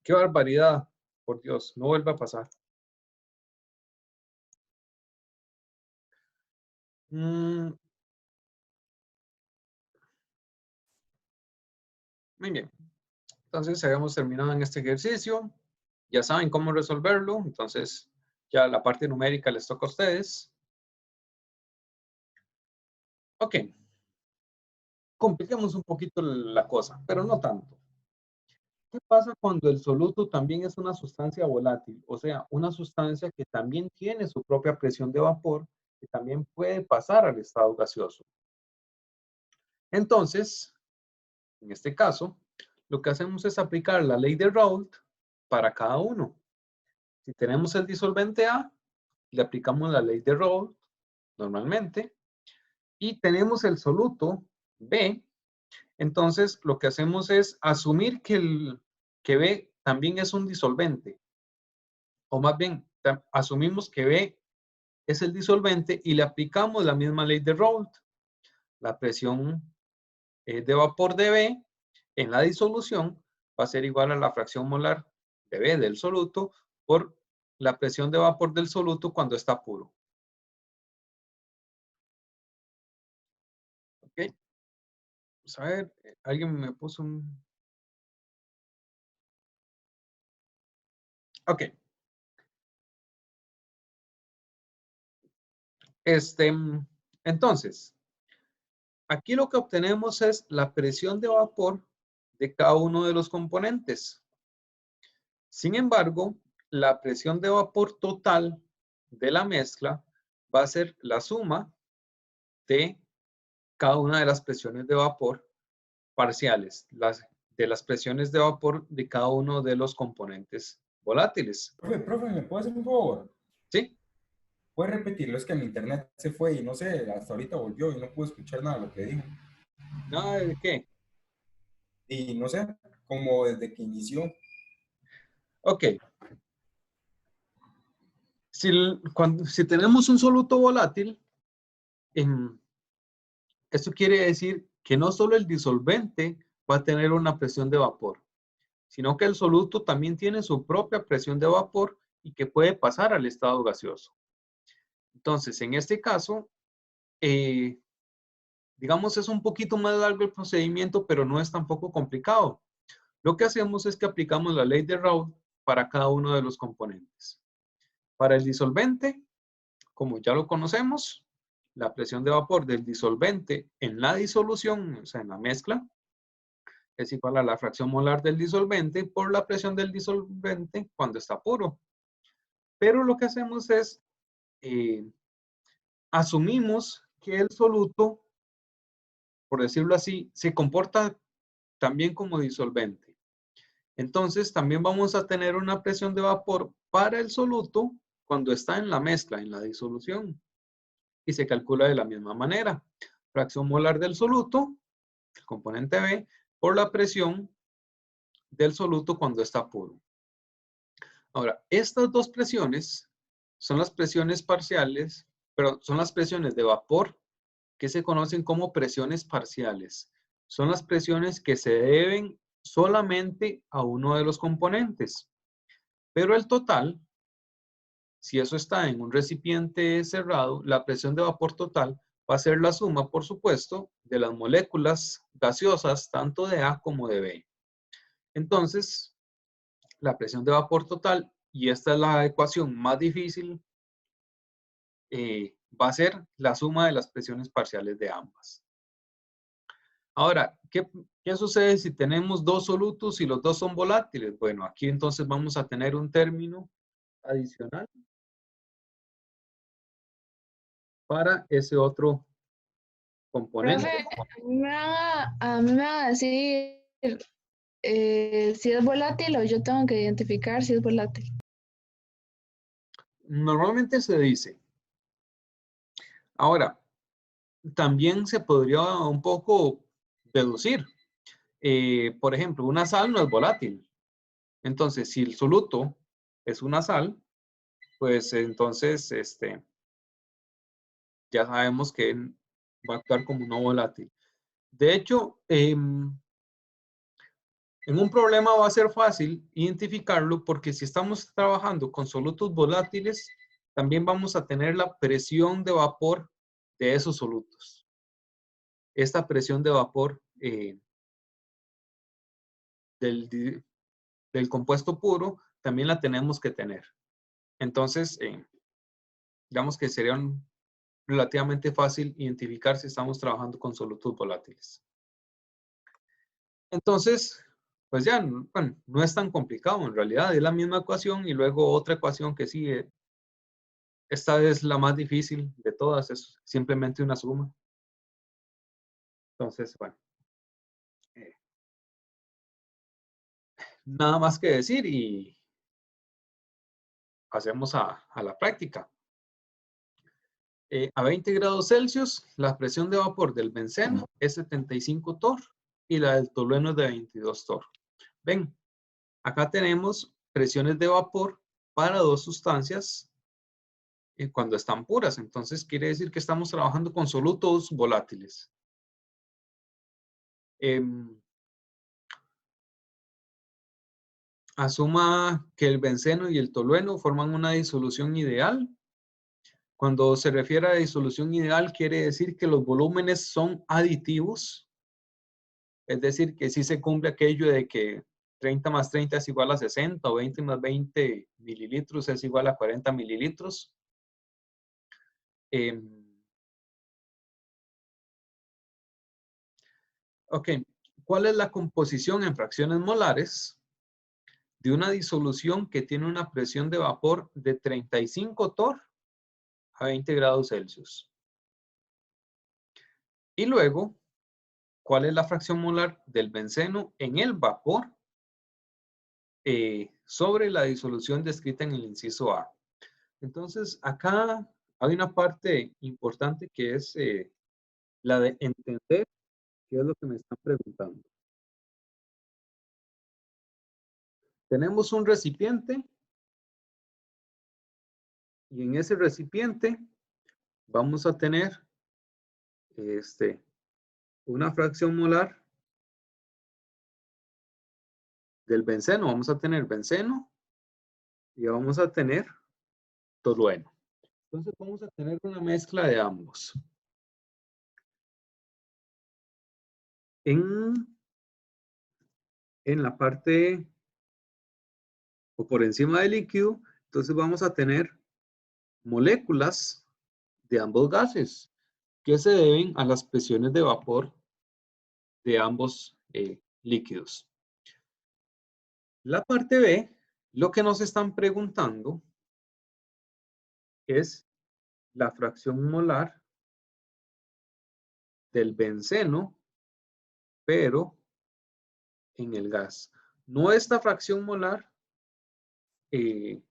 ¡Qué barbaridad! Por Dios, no vuelva a pasar. Muy bien. Entonces, habíamos terminado en este ejercicio. Ya saben cómo resolverlo. Entonces, ya la parte numérica les toca a ustedes. Ok. Compliquemos un poquito la cosa, pero no tanto. ¿Qué pasa cuando el soluto también es una sustancia volátil? O sea, una sustancia que también tiene su propia presión de vapor, que también puede pasar al estado gaseoso. Entonces, en este caso, lo que hacemos es aplicar la ley de Raoult para cada uno. Si tenemos el disolvente A, le aplicamos la ley de Raoult normalmente. Y tenemos el soluto B, entonces lo que hacemos es asumir que B también es un disolvente. O más bien, asumimos que B es el disolvente y le aplicamos la misma ley de Raoult. La presión de vapor de B en la disolución va a ser igual a la fracción molar de B del soluto por la presión de vapor del soluto cuando está puro. ¿Ok? Vamos a ver, alguien me puso un... Ok. Entonces, aquí lo que obtenemos es la presión de vapor de cada uno de los componentes. Sin embargo, la presión de vapor total de la mezcla va a ser la suma de cada una de las presiones de vapor parciales, de las presiones de vapor de cada uno de los componentes volátiles. Profe, ¿me puede hacer un favor? ¿Sí? ¿Puede repetirlo? Es que mi internet se fue y no sé, hasta ahorita volvió y no pude escuchar nada de lo que dijo. ¿Nada de qué? Y no sé, como desde que inició. Ok. Si tenemos un soluto volátil, esto quiere decir que no solo el disolvente va a tener una presión de vapor, sino que el soluto también tiene su propia presión de vapor y que puede pasar al estado gaseoso. Entonces, en este caso, digamos, es un poquito más largo el procedimiento, pero no es tampoco complicado. Lo que hacemos es que aplicamos la ley de Raoult para cada uno de los componentes. Para el disolvente, como ya lo conocemos, la presión de vapor del disolvente en la disolución, o sea, en la mezcla, es igual a la fracción molar del disolvente por la presión del disolvente cuando está puro. Pero lo que hacemos es, eh, asumimos que el soluto, por decirlo así, se comporta también como disolvente. Entonces, también vamos a tener una presión de vapor para el soluto cuando está en la mezcla, en la disolución. Y se calcula de la misma manera. Fracción molar del soluto, el componente B, por la presión del soluto cuando está puro. Ahora, estas dos presiones son las presiones parciales, pero son las presiones de vapor que se conocen como presiones parciales. Son las presiones que se deben solamente a uno de los componentes. Pero el total, si eso está en un recipiente cerrado, la presión de vapor total va a ser la suma, por supuesto, de las moléculas gaseosas, tanto de A como de B. Entonces, la presión de vapor total, y esta es la ecuación más difícil, va a ser la suma de las presiones parciales de ambas. Ahora, ¿qué sucede si tenemos dos solutos y los dos son volátiles? Bueno, aquí entonces vamos a tener un término adicional para ese otro Profe, componente. a mí me va a decir si es volátil o yo tengo que identificar si es volátil. Normalmente se dice. Ahora, también se podría un poco deducir. Por ejemplo, una sal no es volátil. Entonces, si el soluto es una sal, pues entonces ya sabemos que va a actuar como no volátil. De hecho, En un problema va a ser fácil identificarlo porque si estamos trabajando con solutos volátiles, también vamos a tener la presión de vapor de esos solutos. Esta presión de vapor del compuesto puro también la tenemos que tener. Entonces, digamos que sería relativamente fácil identificar si estamos trabajando con solutos volátiles. Entonces, pues ya, bueno, no es tan complicado en realidad, es la misma ecuación y luego otra ecuación que sigue. Esta es la más difícil de todas, es simplemente una suma. Entonces, bueno, nada más que decir y pasemos a la práctica. A 20 grados Celsius, la presión de vapor del benceno es 75 torr y la del tolueno es de 22 torr. Ven, acá tenemos presiones de vapor para dos sustancias cuando están puras. Entonces quiere decir que estamos trabajando con solutos volátiles. Asuma que el benceno y el tolueno forman una disolución ideal. Cuando se refiere a disolución ideal, quiere decir que los volúmenes son aditivos. Es decir, que sí se cumple aquello de que 30 más 30 es igual a 60 o 20 más 20 mililitros es igual a 40 mililitros. Ok, ¿cuál es la composición en fracciones molares de una disolución que tiene una presión de vapor de 35 torr a 20 grados Celsius? Y luego, ¿cuál es la fracción molar del benceno en el vapor sobre la disolución descrita en el inciso A? Entonces, acá hay una parte importante que es la de entender qué es lo que me están preguntando. Tenemos un recipiente y en ese recipiente vamos a tener una fracción molar del benceno. Vamos a tener benceno y vamos a tener tolueno. Entonces vamos a tener una mezcla de ambos. En la parte o por encima del líquido, entonces vamos a tener moléculas de ambos gases que se deben a las presiones de vapor de ambos líquidos. La parte B, lo que nos están preguntando es la fracción molar del benceno, pero en el gas. No esta fracción molar de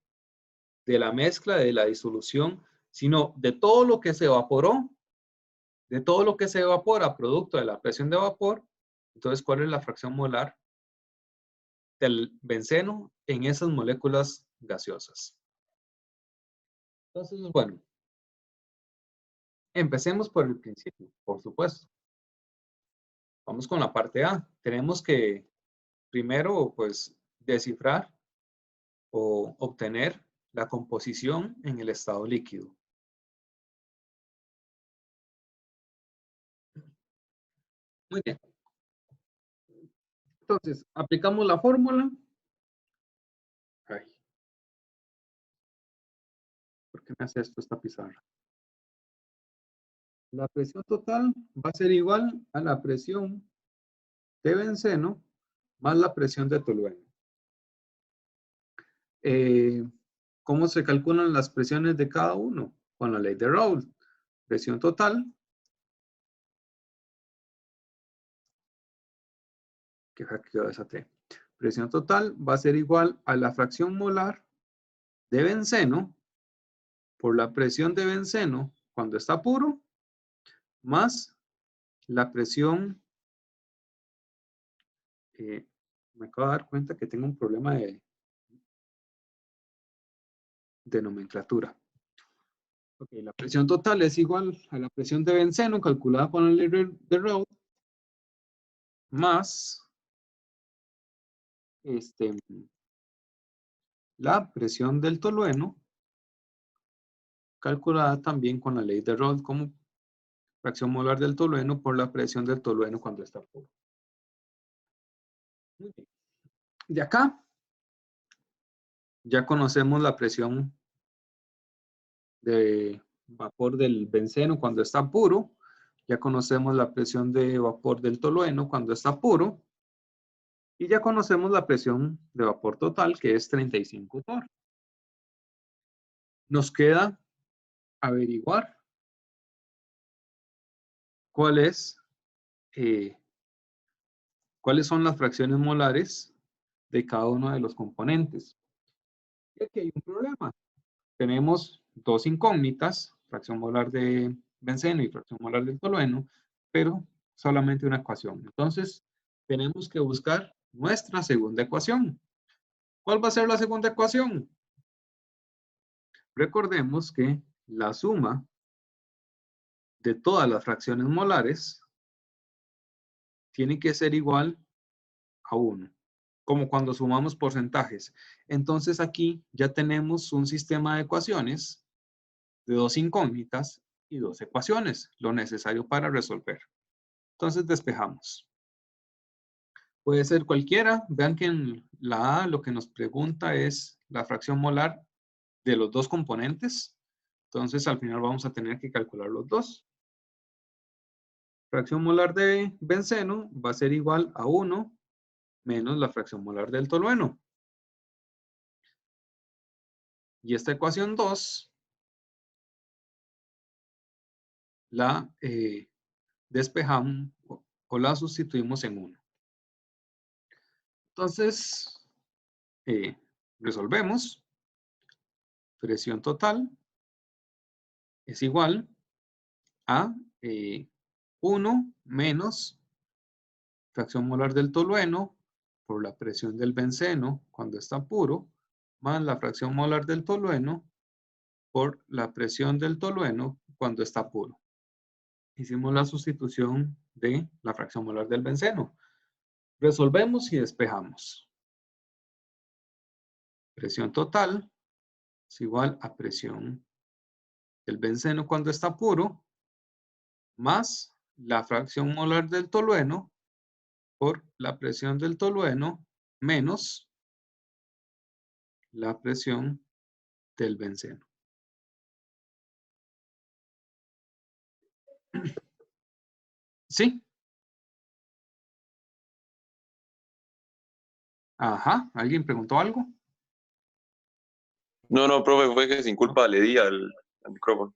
la mezcla, de la disolución, sino de todo lo que se evaporó, de todo lo que se evapora producto de la presión de vapor. Entonces, ¿cuál es la fracción molar del benceno en esas moléculas gaseosas? Entonces, bueno, empecemos por el principio, por supuesto. Vamos con la parte A. Tenemos que primero, pues, descifrar o obtener la composición en el estado líquido. Muy bien. Entonces, aplicamos la fórmula. Ay, ¿por qué me hace esto esta pizarra? La presión total va a ser igual a la presión de benceno más la presión de tolueno. ¿Cómo se calculan las presiones de cada uno? Con la ley de Raoult. Presión total, que quedó esa T. Presión total va a ser igual a la fracción molar de benceno por la presión de benceno cuando está puro, más la presión, me acabo de dar cuenta que tengo un problema de nomenclatura. Ok, la presión total es igual a la presión de benceno calculada con la ley de Raoult, más la presión del tolueno, calculada también con la ley de Raoult como fracción molar del tolueno por la presión del tolueno cuando está puro. Muy bien. De acá, ya conocemos la presión de vapor del benceno cuando está puro. Ya conocemos la presión de vapor del tolueno cuando está puro. Y ya conocemos la presión de vapor total, que es 35 torr. Nos queda averiguar cuáles son las fracciones molares de cada uno de los componentes. Y aquí hay un problema. Tenemos dos incógnitas, fracción molar de benceno y fracción molar del tolueno, pero solamente una ecuación. Entonces, tenemos que buscar nuestra segunda ecuación. ¿Cuál va a ser la segunda ecuación? Recordemos que la suma de todas las fracciones molares tiene que ser igual a 1, como cuando sumamos porcentajes. Entonces aquí ya tenemos un sistema de ecuaciones de dos incógnitas y dos ecuaciones, lo necesario para resolver. Entonces despejamos. Puede ser cualquiera. Vean que en la A lo que nos pregunta es la fracción molar de los dos componentes. Entonces al final vamos a tener que calcular los dos. Fracción molar de benceno va a ser igual a 1 menos la fracción molar del tolueno. Y esta ecuación 2 la despejamos o la sustituimos en 1. Entonces, resolvemos. Presión total es igual a 1 menos fracción molar del tolueno por la presión del benceno cuando está puro, más la fracción molar del tolueno por la presión del tolueno cuando está puro. Hicimos la sustitución de la fracción molar del benceno. Resolvemos y despejamos. Presión total es igual a presión del benceno cuando está puro, más la fracción molar del tolueno por la presión del tolueno menos la presión del benceno. ¿Sí? Ajá. ¿Alguien preguntó algo? No, profe, fue que sin culpa le di al micrófono.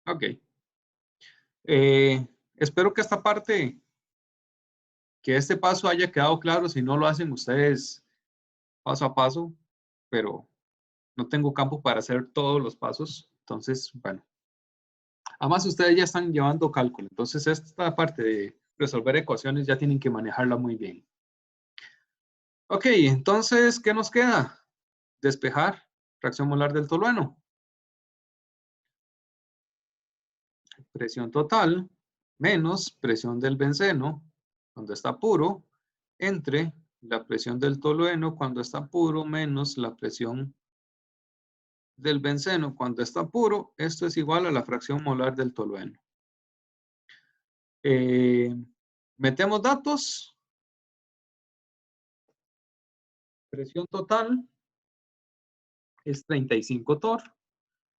Ok. Espero que esta parte, que este paso haya quedado claro. Si no lo hacen ustedes paso a paso, pero no tengo campo para hacer todos los pasos. Entonces, bueno. Además, ustedes ya están llevando cálculo. Entonces, esta parte de resolver ecuaciones ya tienen que manejarla muy bien. Ok, entonces, ¿qué nos queda? Despejar fracción molar del tolueno. Presión total menos presión del benceno cuando está puro entre la presión del tolueno cuando está puro menos la presión del benceno cuando está puro. Esto es igual a la fracción molar del tolueno. Metemos datos. Presión total es 35 torr.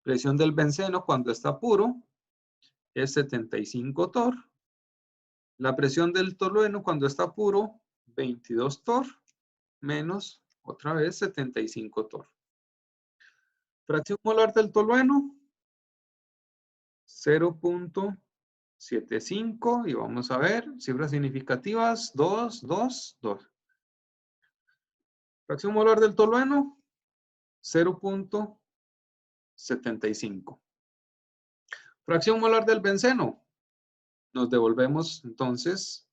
Presión del benceno cuando está puro es 75 torr. La presión del tolueno cuando está puro, 22 torr, menos otra vez 75 torr. Fracción molar del tolueno, 0.75. Y vamos a ver, cifras significativas, 2, 2, 2. Fracción molar del tolueno, 0.75. Fracción molar del benceno. Nos devolvemos entonces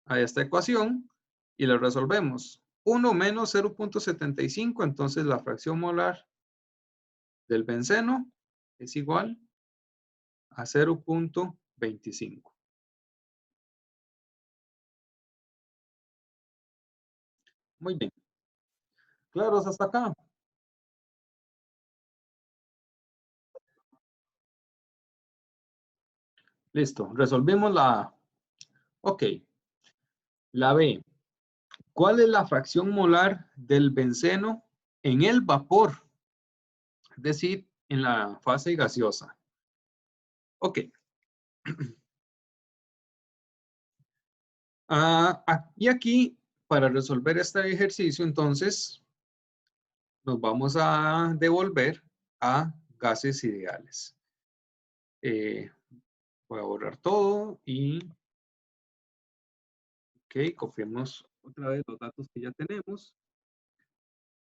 a esta ecuación y la resolvemos. 1 menos 0.75, entonces la fracción molar del benceno es igual a 0.25. Muy bien. ¿Claros hasta acá? Listo. Resolvimos la A. Ok. La B. ¿Cuál es la fracción molar del benceno en el vapor? Es decir, en la fase gaseosa. Ok. Y aquí, para resolver este ejercicio, entonces, nos vamos a devolver a gases ideales. Voy a borrar todo y, ok, copiemos otra vez los datos que ya tenemos.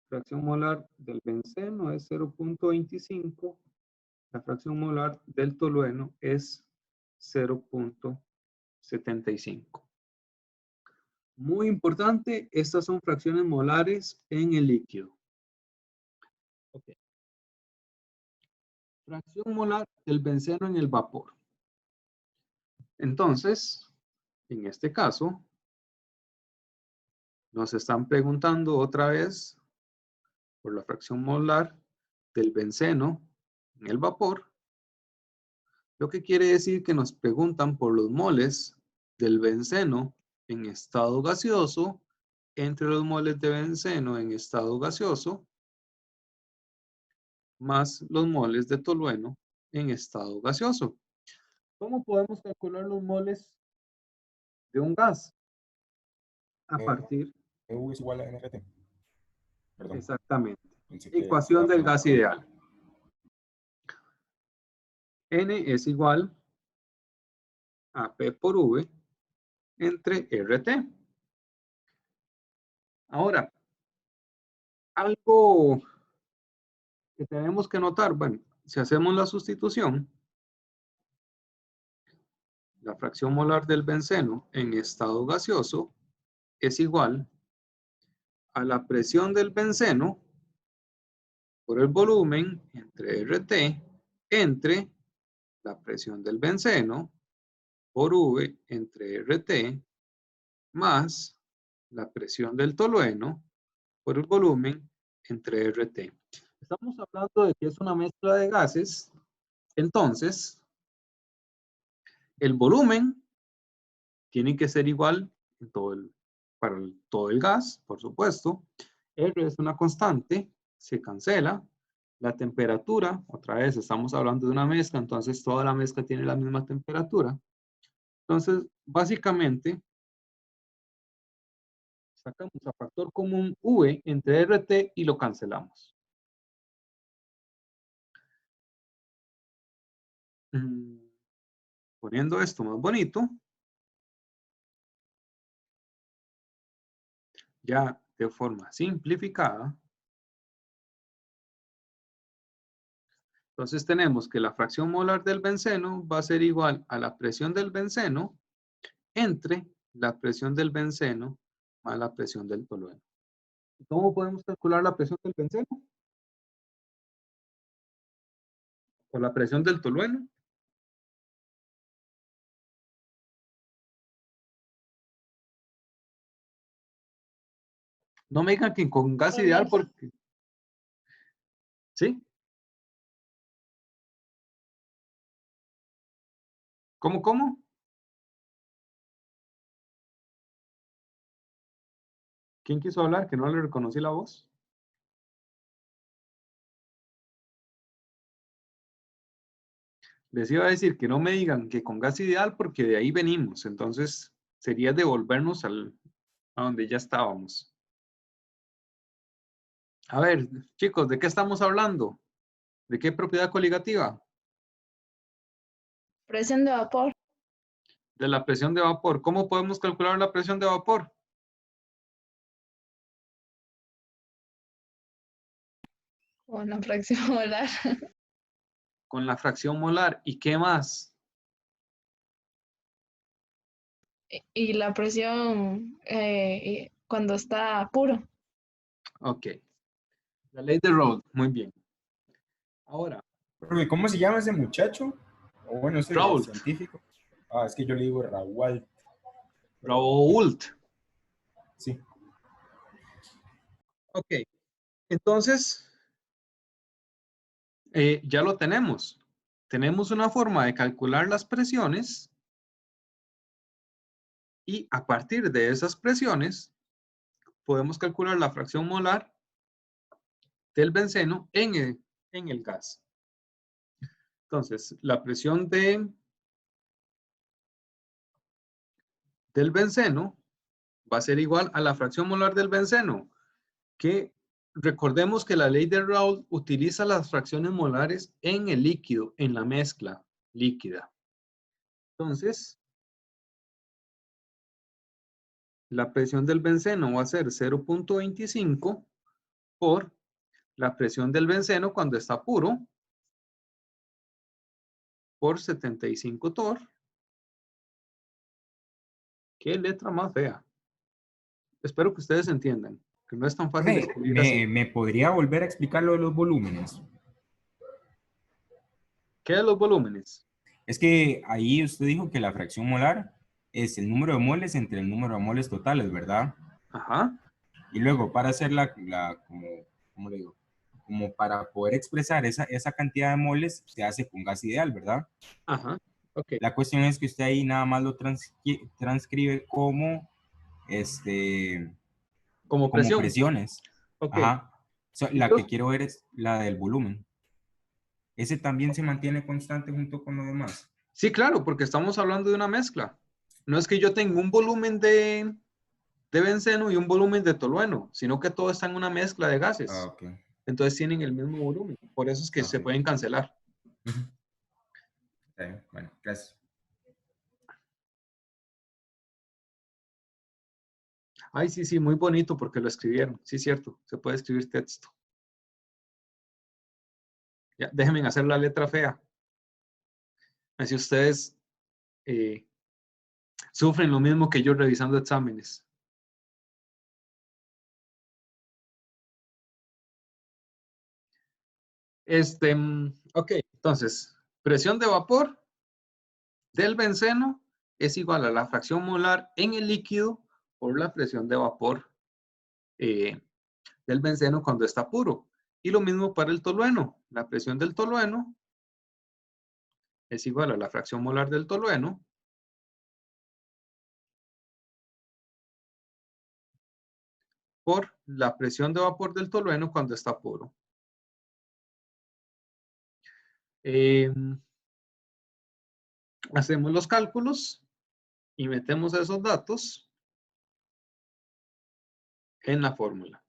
Fracción molar del benceno es 0.25. La fracción molar del tolueno es 0.75. Muy importante, estas son fracciones molares en el líquido. Okay. Fracción molar del benceno en el vapor. Entonces, en este caso, nos están preguntando otra vez por la fracción molar del benceno en el vapor, lo que quiere decir que nos preguntan por los moles del benceno en estado gaseoso entre los moles de benceno en estado gaseoso más los moles de tolueno en estado gaseoso. ¿Cómo podemos calcular los moles de un gas? A partir, EU es igual a NRT. Perdón, exactamente, pensé que ecuación estaba del con- gas ideal. N es igual a P por V entre RT. Ahora, algo que tenemos que notar, bueno, si hacemos la sustitución, la fracción molar del benceno en estado gaseoso es igual a la presión del benceno por el volumen entre RT entre la presión del benceno por V entre RT más la presión del tolueno por el volumen entre RT. Estamos hablando de que es una mezcla de gases, entonces el volumen tiene que ser igual en para todo el gas, por supuesto. R es una constante, se cancela. La temperatura, otra vez estamos hablando de una mezcla, entonces toda la mezcla tiene la misma temperatura. Entonces, básicamente, sacamos a factor común V entre RT y lo cancelamos. Poniendo esto más bonito, ya de forma simplificada, entonces tenemos que la fracción molar del benceno va a ser igual a la presión del benceno entre la presión del benceno más la presión del tolueno. ¿Cómo podemos calcular la presión del benceno? ¿O la presión del tolueno? No me digan que con gas ideal porque... ¿Sí? ¿Cómo? ¿Quién quiso hablar? Que no le reconocí la voz. Les iba a decir que no me digan que con gas ideal porque de ahí venimos. Entonces sería devolvernos a donde ya estábamos. A ver, chicos, ¿de qué estamos hablando? ¿De qué propiedad coligativa? Presión de vapor. De la presión de vapor. ¿Cómo podemos calcular la presión de vapor? Con la fracción molar. Con la fracción molar. ¿Y qué más? Y la presión cuando está puro. Ok. La ley de Raoult. Muy bien. Ahora. ¿Cómo se llama ese muchacho? O bueno, ese Raoult. científico. Ah, es que yo le digo Raoult. Raoult. Sí. Ok, entonces ya lo tenemos. Tenemos una forma de calcular las presiones y a partir de esas presiones podemos calcular la fracción molar del benceno en el gas. Entonces, la presión del benceno va a ser igual a la fracción molar del benceno, que recordemos que la ley de Raoult utiliza las fracciones molares en el líquido, en la mezcla líquida. Entonces, la presión del benceno va a ser 0.25 por la presión del benceno cuando está puro por 75 torr. Qué letra más fea. Espero que ustedes entiendan, que no es tan fácil escribir así. ¿Me podría volver a explicar lo de los volúmenes? ¿Qué de los volúmenes? Es que ahí usted dijo que la fracción molar es el número de moles entre el número de moles totales, ¿verdad? Ajá. Y luego para hacer ¿cómo le digo? Como para poder expresar esa cantidad de moles se hace con gas ideal, ¿verdad? Ajá. Ok. La cuestión es que usted ahí nada más lo transcribe como Como como presión. presiones. Ok. Ajá. La Entonces, que quiero ver es la del volumen. ¿Ese también se mantiene constante junto con lo demás? sí, claro, porque estamos hablando de una mezcla. No es que yo tenga un volumen de benceno y un volumen de tolueno, sino que todo está en una mezcla de gases. Ah, ok. Entonces tienen el mismo volumen. Por eso es que se Ok. pueden cancelar. Está bien. Bueno, gracias. Ay, sí, sí, muy bonito porque lo escribieron. Sí, cierto. Se puede escribir texto. Ya, déjenme hacer la letra fea. Así ustedes sufren lo mismo que yo revisando exámenes. Ok, entonces, presión de vapor del benceno es igual a la fracción molar en el líquido por la presión de vapor del benceno cuando está puro. Y lo mismo para el tolueno. La presión del tolueno es igual a la fracción molar del tolueno por la presión de vapor del tolueno cuando está puro. Hacemos los cálculos y metemos esos datos en la fórmula.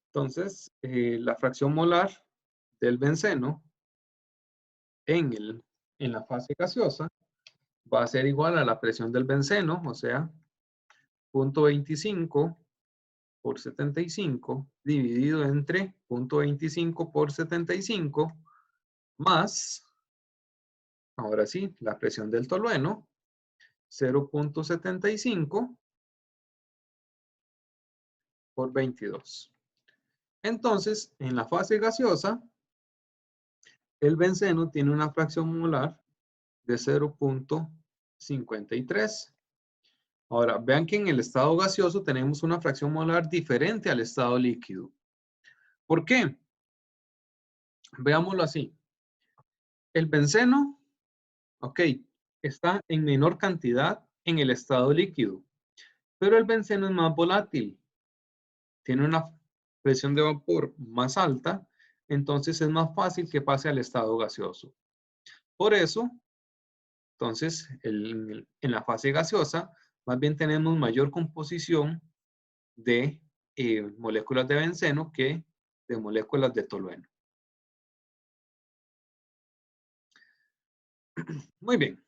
Entonces, la fracción molar del benceno en la fase gaseosa va a ser igual a la presión del benceno, o sea, 0.25 por 75 dividido entre 0.25 por 75 más, ahora sí, la presión del tolueno, 0.75 por 22. Entonces, en la fase gaseosa, el benceno tiene una fracción molar de 0.53. Ahora, vean que en el estado gaseoso tenemos una fracción molar diferente al estado líquido. ¿Por qué? Veámoslo así. El benceno, ok, está en menor cantidad en el estado líquido, pero el benceno es más volátil. Tiene una presión de vapor más alta, entonces es más fácil que pase al estado gaseoso. Por eso, entonces, en la fase gaseosa, más bien tenemos mayor composición de moléculas de benceno que de moléculas de tolueno. Muy bien.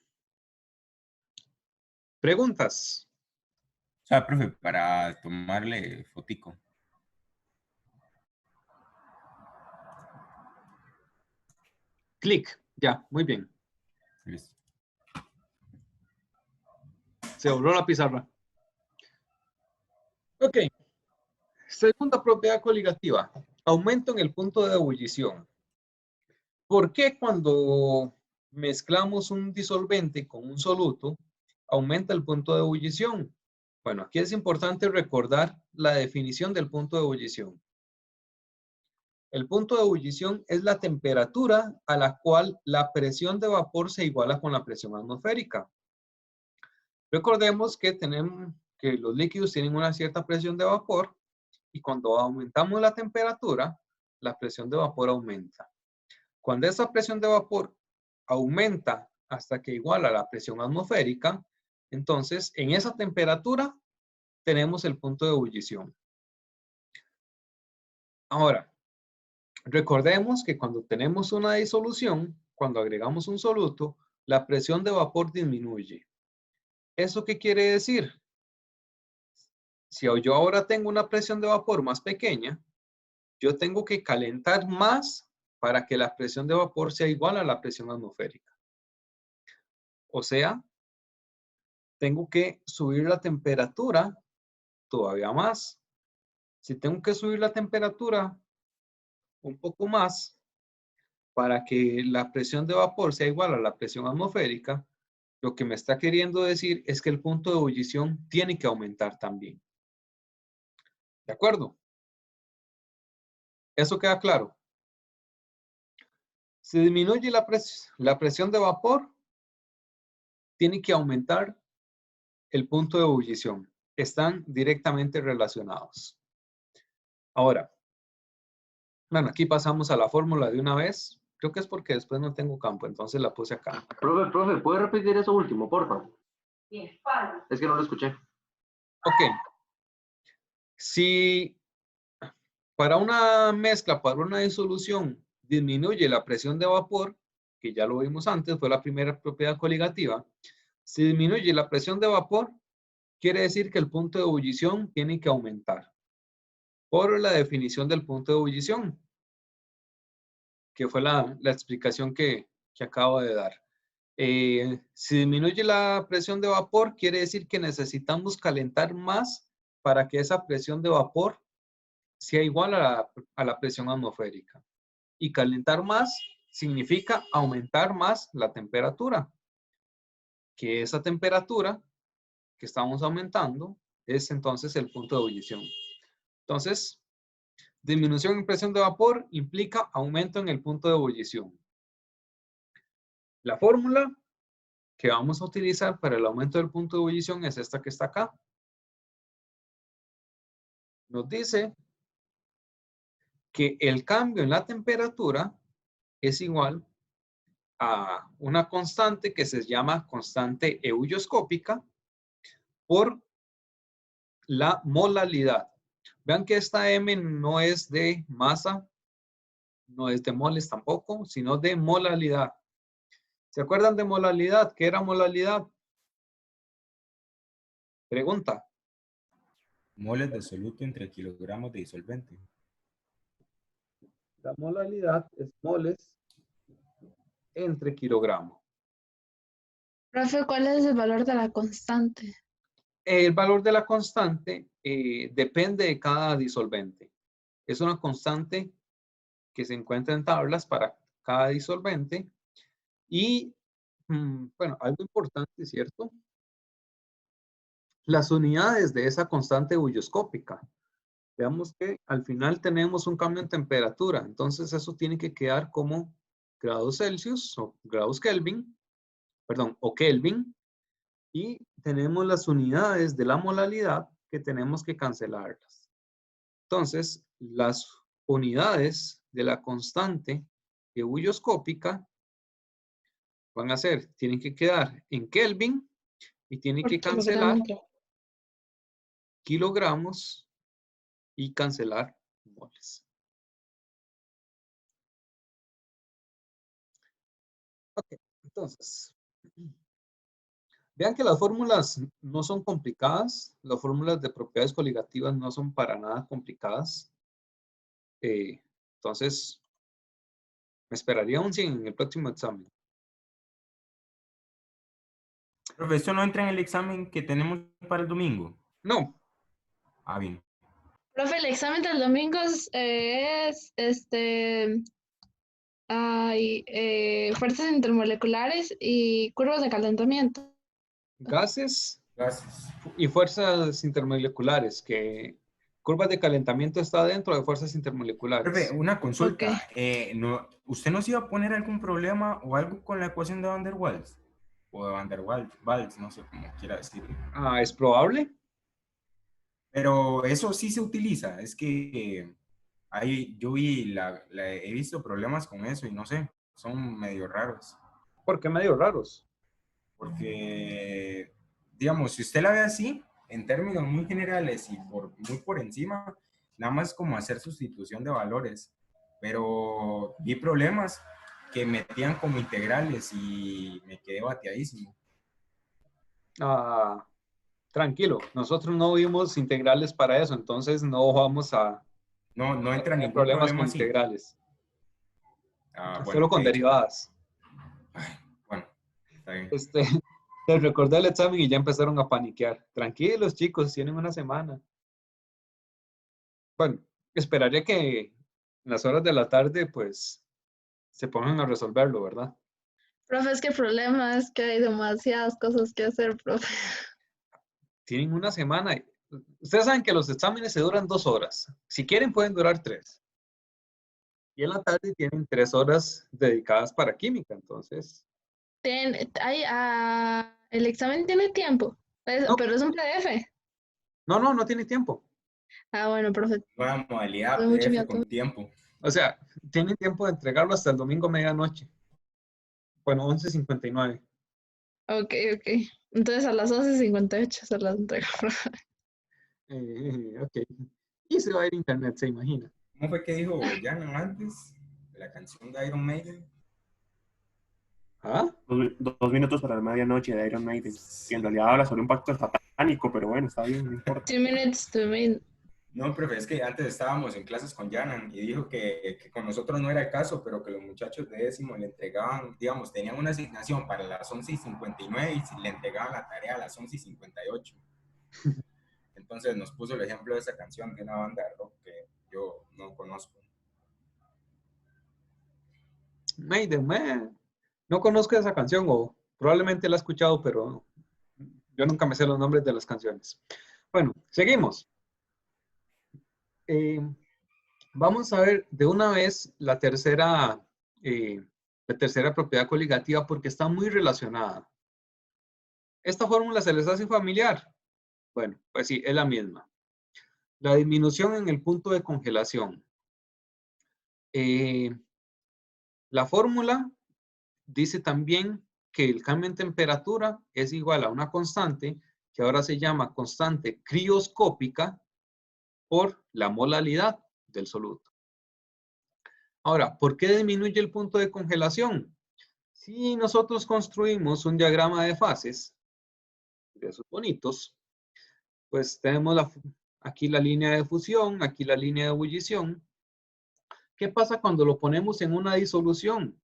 ¿Preguntas? O sea, profe, para tomarle fotico. Clic. Ya, muy bien. Listo. Se dobló la pizarra. Ok. Segunda propiedad coligativa. Aumento en el punto de ebullición. ¿Por qué cuando mezclamos un disolvente con un soluto aumenta el punto de ebullición? Bueno, aquí es importante recordar la definición del punto de ebullición. El punto de ebullición es la temperatura a la cual la presión de vapor se iguala con la presión atmosférica. Recordemos que los líquidos tienen una cierta presión de vapor y cuando aumentamos la temperatura, la presión de vapor aumenta. Cuando esa presión de vapor aumenta hasta que iguala la presión atmosférica, entonces en esa temperatura tenemos el punto de ebullición. Ahora, recordemos que cuando tenemos una disolución, cuando agregamos un soluto, la presión de vapor disminuye. ¿Eso qué quiere decir? Si yo ahora tengo una presión de vapor más pequeña, yo tengo que calentar más para que la presión de vapor sea igual a la presión atmosférica. O sea, tengo que subir la temperatura todavía más. Si tengo que subir la temperatura un poco más para que la presión de vapor sea igual a la presión atmosférica, lo que me está queriendo decir es que el punto de ebullición tiene que aumentar también. ¿De acuerdo? ¿Eso queda claro? Si disminuye la presión de vapor, tiene que aumentar el punto de ebullición. Están directamente relacionados. Ahora, bueno, aquí pasamos a la fórmula de una vez. Creo que es porque después no tengo campo, entonces la puse acá. Profe, ¿puede repetir eso último, por favor? Es que no lo escuché. Ok. Si para una mezcla, para una disolución, disminuye la presión de vapor, que ya lo vimos antes, fue la primera propiedad coligativa. Si disminuye la presión de vapor, quiere decir que el punto de ebullición tiene que aumentar. Por la definición del punto de ebullición, que fue la explicación que acabo de dar. Si disminuye la presión de vapor, quiere decir que necesitamos calentar más para que esa presión de vapor sea igual a la presión atmosférica. Y calentar más significa aumentar más la temperatura. Que esa temperatura que estamos aumentando es entonces el punto de ebullición. Entonces, disminución en presión de vapor implica aumento en el punto de ebullición. La fórmula que vamos a utilizar para el aumento del punto de ebullición es esta que está acá. Nos dice que el cambio en la temperatura es igual a una constante que se llama constante ebulloscópica por la molalidad. Vean que esta M no es de masa, no es de moles tampoco, sino de molalidad. ¿Se acuerdan de molalidad? ¿Qué era molalidad? Pregunta. Moles de soluto entre kilogramos de disolvente. La molalidad es moles entre kilogramo. Profe, ¿cuál es el valor de la constante? El valor de la constante depende de cada disolvente. Es una constante que se encuentra en tablas para cada disolvente. Y, bueno, algo importante, ¿cierto? Las unidades de esa constante ebulloscópica. Veamos que al final tenemos un cambio en temperatura. Entonces, eso tiene que quedar como grados Celsius o grados Kelvin, perdón, o Kelvin. Y tenemos las unidades de la molalidad que tenemos que cancelarlas. Entonces, las unidades de la constante ebulloscópica van a ser, tienen que quedar en Kelvin y tienen que cancelar kilogramos y cancelar moles. Ok, entonces, vean que las fórmulas no son complicadas, las fórmulas de propiedades coligativas no son para nada complicadas. Entonces, me esperaría un 100 en el próximo examen. Profe, ¿esto no entra en el examen que tenemos para el domingo? No. Ah, bien. Profe, el examen del domingo es fuerzas intermoleculares y curvas de calentamiento. Gases, Gracias. Y fuerzas intermoleculares, que curvas de calentamiento está dentro de fuerzas intermoleculares. Profe, una consulta. Ok. ¿Usted nos iba a poner algún problema o algo con la ecuación de Van der Waals? O de Van der Waals, no sé cómo quiera decirlo. Ah, ¿es probable? Pero eso sí se utiliza. Es que yo he visto problemas con eso y no sé, son medio raros. ¿Por qué medio raros? Porque, digamos, si usted la ve así, en términos muy generales y muy por encima, nada más como hacer sustitución de valores. Pero vi problemas que metían como integrales y me quedé bateadísimo. Ah, tranquilo, nosotros no vimos integrales para eso, entonces no vamos a No entra tener ningún problemas problema con así. integrales, Bueno, solo ok. con derivadas. Bueno, está bien. Les recordé el examen y ya empezaron a paniquear. Tranquilos, chicos, tienen una semana. Bueno, esperaría que en las horas de la tarde, pues, se pongan a resolverlo, ¿verdad? Profe, es que el problema es que hay demasiadas cosas que hacer, profe. Tienen una semana. Ustedes saben que los exámenes se duran 2 horas. Si quieren, pueden durar 3. Y en la tarde tienen 3 horas dedicadas para química, entonces. El examen tiene tiempo, No, pero es un PDF. no tiene tiempo. Ah, bueno, profe, Nueva modalidad, tuve mucho PDF miedo. con tiempo. O sea, tienen tiempo de entregarlo hasta el domingo a medianoche. Bueno, 11:59. Ok. Entonces a las 11:58 se las entrego. Ok. Y se va a ir a internet, se imagina. ¿Cómo fue que dijo Jan antes? La canción de Iron Maiden. ¿Ah? 2 minutos para la medianoche de Iron Maiden. Y en realidad habla sobre un pacto satánico, pero bueno, está bien, no importa. 2 minutes to mean. No, profe, es que antes estábamos en clases con Janan y dijo que con nosotros no era el caso, pero que los muchachos de décimo le entregaban, digamos, tenían una asignación para las 11:59 y le entregaban la tarea a las 11:58. Entonces nos puso el ejemplo de esa canción de una banda de rock que yo no conozco. Maiden, man. No conozco esa canción o probablemente la he escuchado, pero yo nunca me sé los nombres de las canciones. Bueno, seguimos. Vamos a ver de una vez la tercera propiedad coligativa porque está muy relacionada. ¿Esta fórmula se les hace familiar? Bueno, pues sí, es la misma. La disminución en el punto de congelación. La fórmula dice también que el cambio en temperatura es igual a una constante que ahora se llama constante crioscópica por la molaridad del soluto. Ahora, ¿por qué disminuye el punto de congelación? Si nosotros construimos un diagrama de fases, de esos bonitos, pues tenemos aquí la línea de fusión, aquí la línea de ebullición. ¿Qué pasa cuando lo ponemos en una disolución?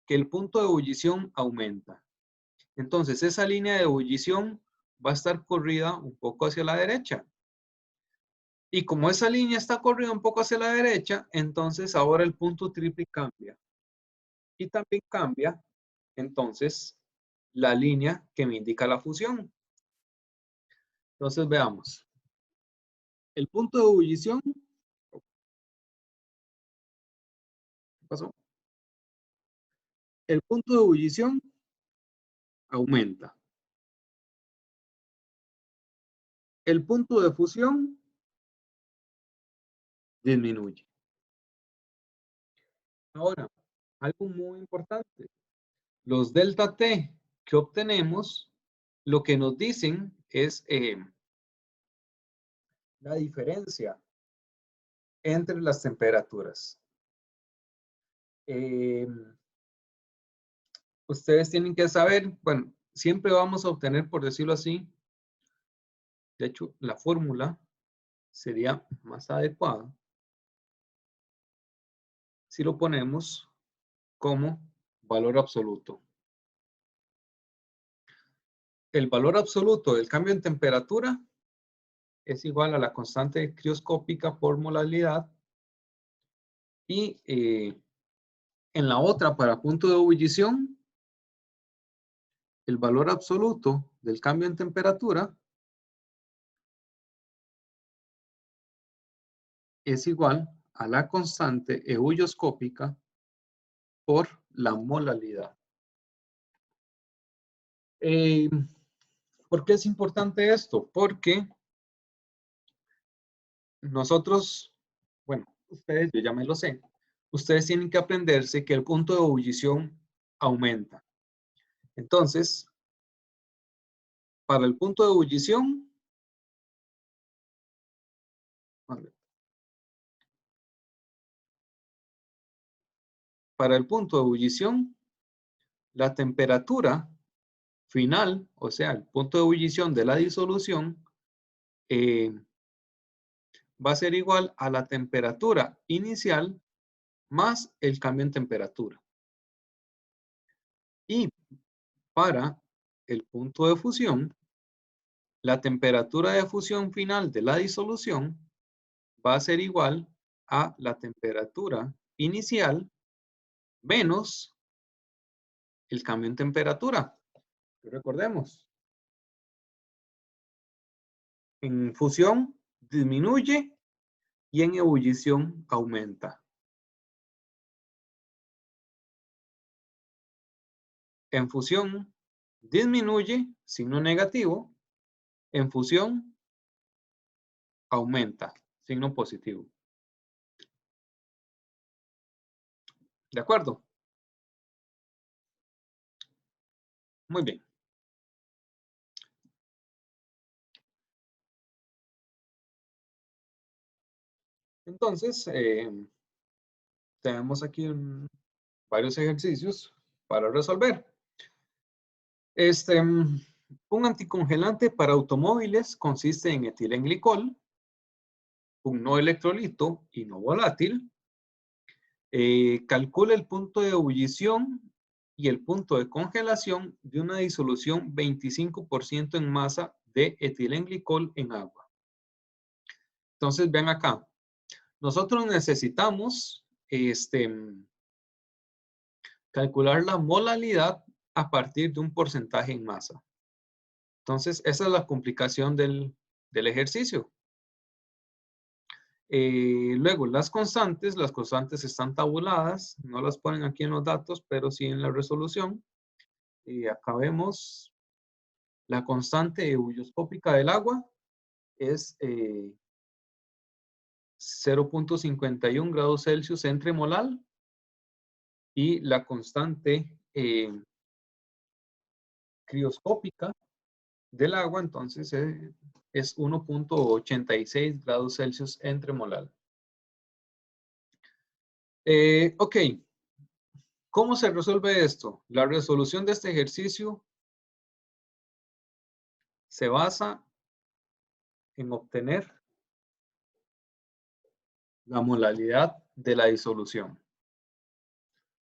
Que el punto de ebullición aumenta. Entonces, esa línea de ebullición va a estar corrida un poco hacia la derecha. Y como esa línea está corrida un poco hacia la derecha, entonces ahora el punto triple cambia. Y también cambia, entonces, la línea que me indica la fusión. Entonces, veamos. El punto de ebullición. ¿Qué pasó? El punto de ebullición aumenta. El punto de fusión disminuye. Ahora, algo muy importante. Los delta T que obtenemos, lo que nos dicen es la diferencia entre las temperaturas. Ustedes tienen que saber, bueno, siempre vamos a obtener, por decirlo así, de hecho, la fórmula sería más adecuada si lo ponemos como valor absoluto. El valor absoluto del cambio en temperatura es igual a la constante crioscópica por molaridad y en la otra, para punto de ebullición, el valor absoluto del cambio en temperatura es igual a la constante ebullioscópica por la molalidad. ¿Por qué es importante esto? Porque nosotros, bueno, ustedes, yo ya me lo sé, ustedes tienen que aprenderse que el punto de ebullición aumenta. Entonces, para el punto de ebullición, la temperatura final, o sea, el punto de ebullición de la disolución, va a ser igual a la temperatura inicial más el cambio en temperatura. Y para el punto de fusión, la temperatura de fusión final de la disolución va a ser igual a la temperatura inicial menos el cambio en temperatura. Recordemos, en fusión disminuye y en ebullición aumenta. En fusión disminuye, signo negativo. En fusión aumenta, signo positivo. ¿De acuerdo? Muy bien. Entonces, tenemos aquí varios ejercicios para resolver. Un anticongelante para automóviles consiste en etilenglicol, un no electrolito y no volátil. Calcula el punto de ebullición y el punto de congelación de una disolución 25% en masa de etilenglicol en agua. Entonces, vean acá. Nosotros necesitamos calcular la molalidad a partir de un porcentaje en masa. Entonces, esa es la complicación del ejercicio. Luego, las constantes están tabuladas, no las ponen aquí en los datos, pero sí en la resolución. Acá vemos la constante ebullioscópica del agua es 0.51 grados Celsius entre molal y la constante crioscópica del agua, entonces es 1.86 grados Celsius entre molal. Ok, ¿cómo se resuelve esto? La resolución de este ejercicio se basa en obtener la molalidad de la disolución.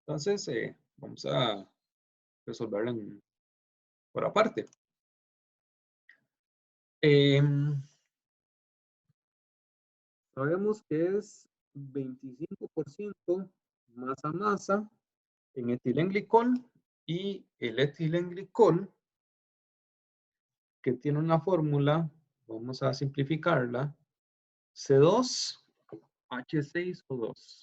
Entonces, vamos a resolverlo por aparte. Sabemos que es 25% masa en etilenglicol y el etilenglicol, que tiene una fórmula, vamos a simplificarla, C2H6O2.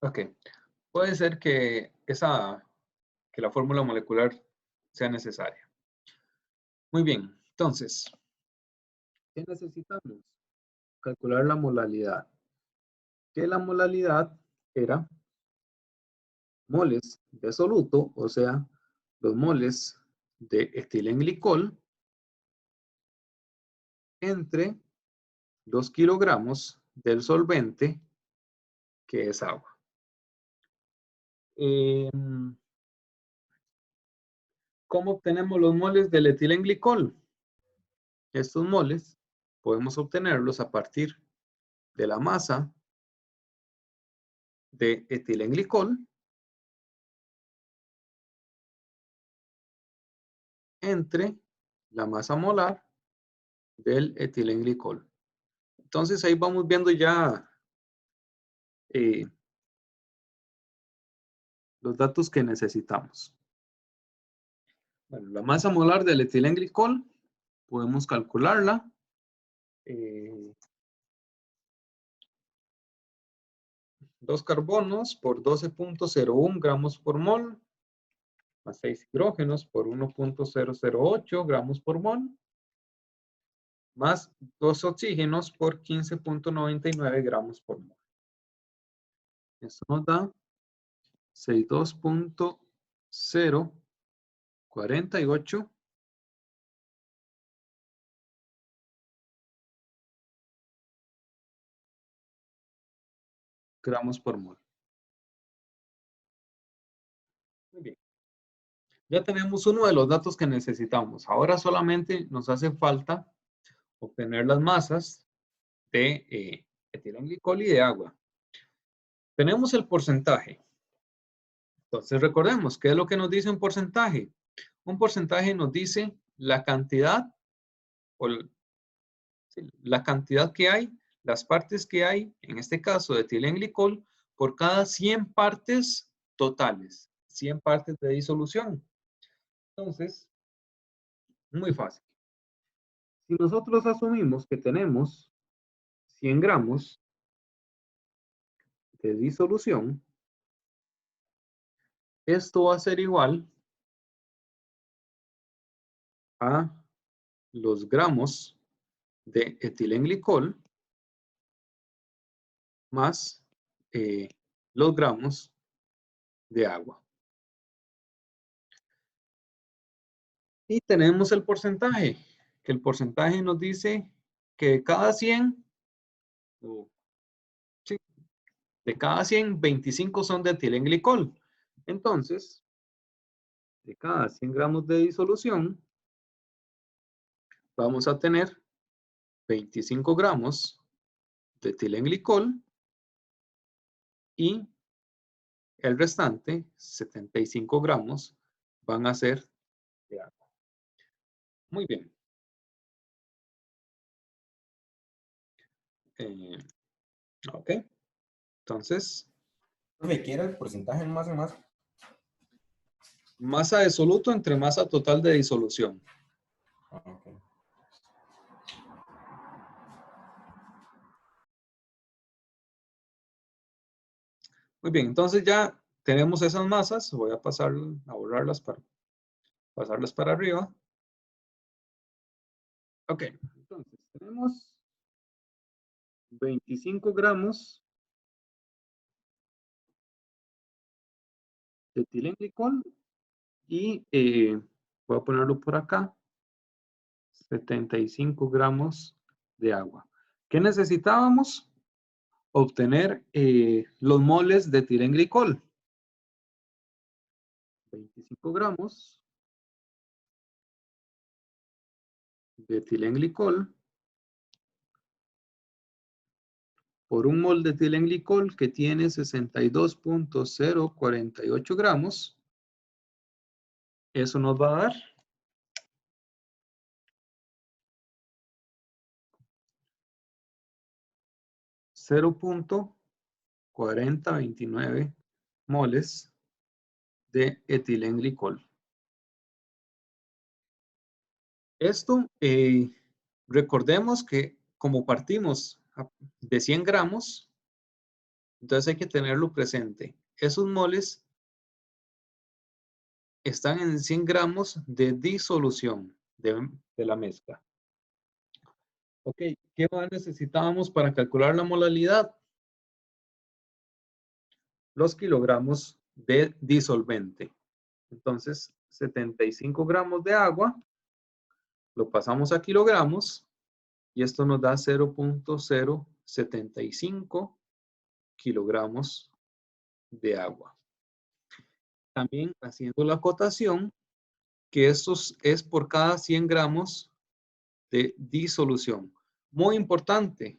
Ok, puede ser que la fórmula molecular sea necesaria. Muy bien, entonces, ¿qué necesitamos? Calcular la molalidad. Que la molalidad era moles de soluto, o sea, los moles de etilenglicol entre 2 kilogramos del solvente, que es agua. ¿Cómo obtenemos los moles del etilenglicol? Estos moles podemos obtenerlos a partir de la masa de etilenglicol entre la masa molar del etilenglicol. Entonces ahí vamos viendo ya los datos que necesitamos. Bueno, la masa molar del etilenglicol, podemos calcularla. 2 carbonos por 12.01 gramos por mol, más 6 hidrógenos por 1.008 gramos por mol, más 2 oxígenos por 15.99 gramos por mol. Esto nos da 62.048 gramos por mol. Muy bien. Ya tenemos uno de los datos que necesitamos. Ahora solamente nos hace falta obtener las masas de etilenglicol y de agua. Tenemos el porcentaje. Entonces recordemos, ¿qué es lo que nos dice un porcentaje? Un porcentaje nos dice la cantidad o la cantidad que hay, las partes que hay, en este caso de etilenglicol, por cada 100 partes totales, 100 partes de disolución. Entonces, muy fácil. Si nosotros asumimos que tenemos 100 gramos de disolución, esto va a ser igual a los gramos de etilenglicol más los gramos de agua. Y tenemos el porcentaje, que el porcentaje nos dice que de cada 100, sí, de cada 100, 25 son de etilenglicol. Entonces, de cada 100 gramos de disolución, vamos a tener 25 gramos de etilenglicol y el restante, 75 gramos, van a ser de agua. Muy bien. Ok. Entonces, ¿Me quiere el porcentaje más o más? masa de soluto entre masa total de disolución. Okay. Muy bien, entonces ya tenemos esas masas. Voy a pasar a borrarlas para pasarlas para arriba. Ok, entonces tenemos 25 gramos de etilenglicol y voy a ponerlo por acá, 75 gramos de agua. ¿Qué necesitábamos? Obtener los moles de etilenglicol. 25 gramos de etilenglicol por un mol de etilenglicol que tiene 62.048 gramos. Eso nos va a dar 0.4029 moles de etilenglicol. Esto, recordemos que como partimos de 100 gramos, entonces hay que tenerlo presente. Esos moles están en 100 gramos de disolución de la mezcla. Ok, ¿qué más necesitábamos para calcular la molalidad? Los kilogramos de disolvente. Entonces, 75 gramos de agua, lo pasamos a kilogramos y esto nos da 0.075 kilogramos de agua. También haciendo la acotación que esto es por cada 100 gramos de disolución. Muy importante.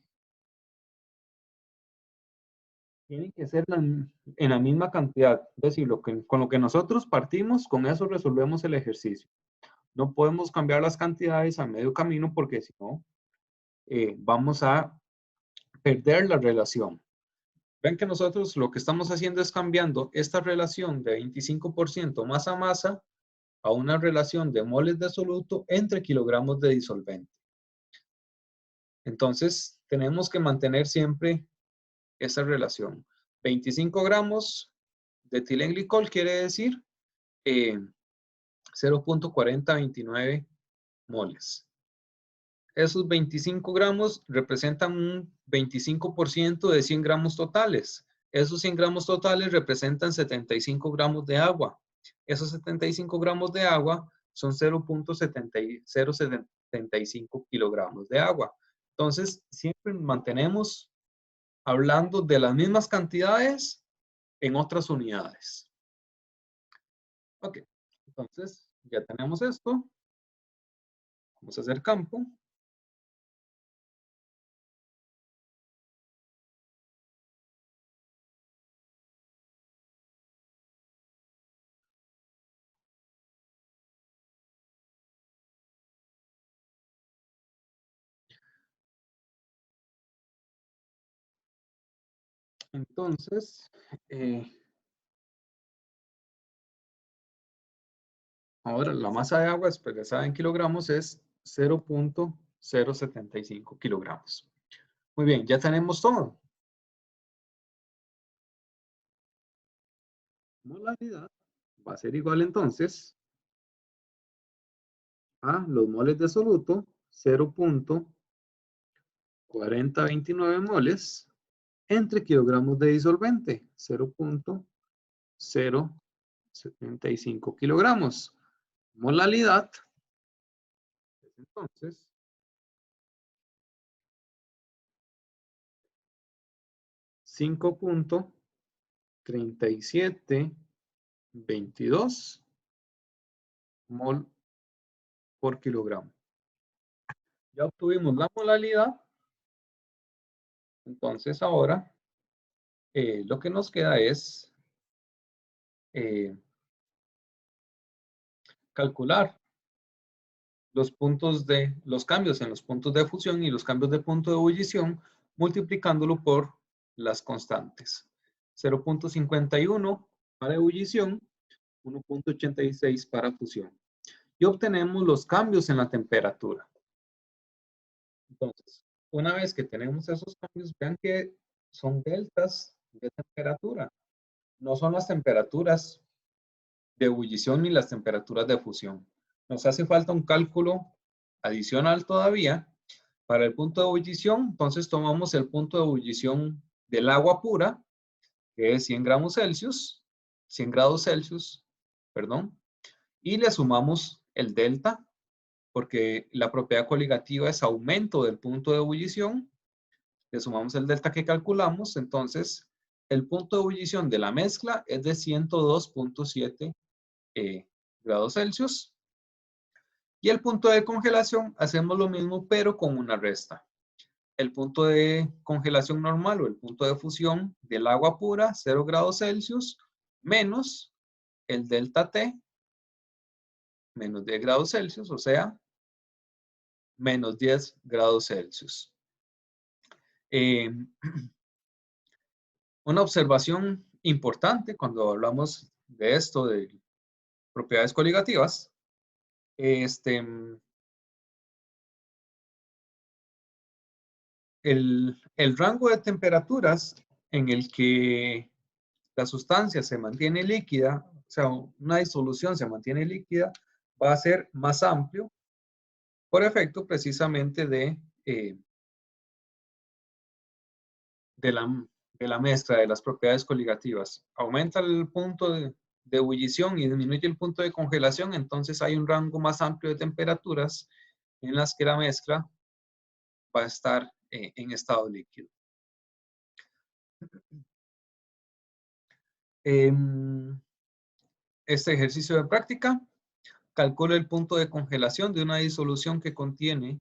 Tienen que ser en la misma cantidad. Es decir, con lo que nosotros partimos, con eso resolvemos el ejercicio. No podemos cambiar las cantidades a medio camino porque si no, vamos a perder la relación. Ven que nosotros lo que estamos haciendo es cambiando esta relación de 25% masa-masa a una relación de moles de soluto entre kilogramos de disolvente. Entonces, tenemos que mantener siempre esa relación. 25 gramos de etilenglicol quiere decir 0.4029 moles. Esos 25 gramos representan un 25% de 100 gramos totales. Esos 100 gramos totales representan 75 gramos de agua. Esos 75 gramos de agua son 0.075 kilogramos de agua. Entonces, siempre mantenemos hablando de las mismas cantidades en otras unidades. Ok, entonces ya tenemos esto. Vamos a hacer campo. Entonces, ahora la masa de agua expresada en kilogramos es 0.075 kilogramos. Muy bien, ya tenemos todo. Molaridad va a ser igual entonces a los moles de soluto, 0.4029 moles, entre kilogramos de disolvente, 0.075 kilogramos. Molaridad es entonces 5.3722 mol por kilogramo. Ya obtuvimos la molaridad. Entonces ahora lo que nos queda es calcular los cambios en los puntos de fusión y los cambios de punto de ebullición multiplicándolo por las constantes. 0.51 para ebullición, 1.86 para fusión. Y obtenemos los cambios en la temperatura. Entonces, una vez que tenemos esos cambios, vean que son deltas de temperatura. No son las temperaturas de ebullición ni las temperaturas de fusión. Nos hace falta un cálculo adicional todavía para el punto de ebullición. Entonces tomamos el punto de ebullición del agua pura, que es 100 grados Celsius, perdón, y le sumamos el delta, porque la propiedad coligativa es aumento del punto de ebullición. Le sumamos el delta que calculamos, entonces el punto de ebullición de la mezcla es de 102.7 grados Celsius. Y el punto de congelación hacemos lo mismo, pero con una resta. El punto de congelación normal o el punto de fusión del agua pura, 0 grados Celsius, menos el delta T, menos 10 grados Celsius, o sea, menos 10 grados Celsius. Una observación importante cuando hablamos de esto, de propiedades coligativas, el rango de temperaturas en el que la sustancia se mantiene líquida, o sea, una disolución se mantiene líquida, va a ser más amplio por efecto precisamente de la mezcla, de las propiedades coligativas. Aumenta el punto de ebullición y disminuye el punto de congelación, entonces hay un rango más amplio de temperaturas en las que la mezcla va a estar en estado líquido. Este ejercicio de práctica calcula el punto de congelación de una disolución que contiene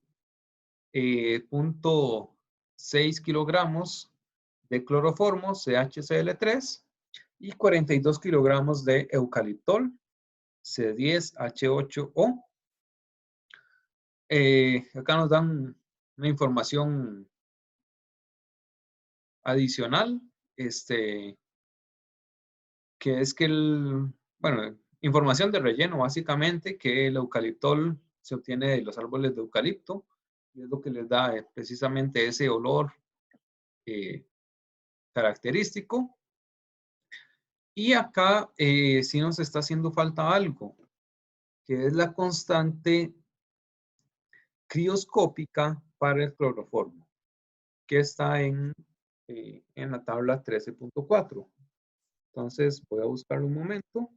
0.6 kilogramos de cloroformo CHCl3 y 42 kilogramos de eucaliptol C10H8O. Acá nos dan una información adicional que es que bueno, información de relleno básicamente, que el eucaliptol se obtiene de los árboles de eucalipto y es lo que les da precisamente ese olor característico. Y acá sí nos está haciendo falta algo, que es la constante crioscópica para el cloroformo, que está en la tabla 13.4. Entonces voy a buscarlo un momento.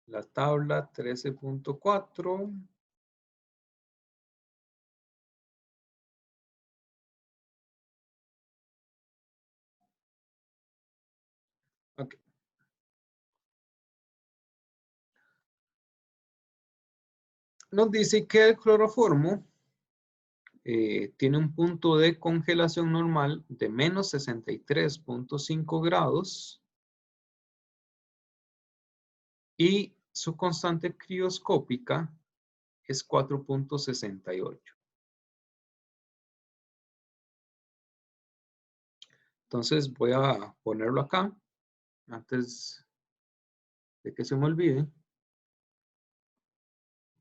La tabla 13.4. Ok. Nos dice que el cloroformo tiene un punto de congelación normal de menos 63.5 grados y su constante crioscópica es 4.68. Entonces voy a ponerlo acá antes de que se me olvide.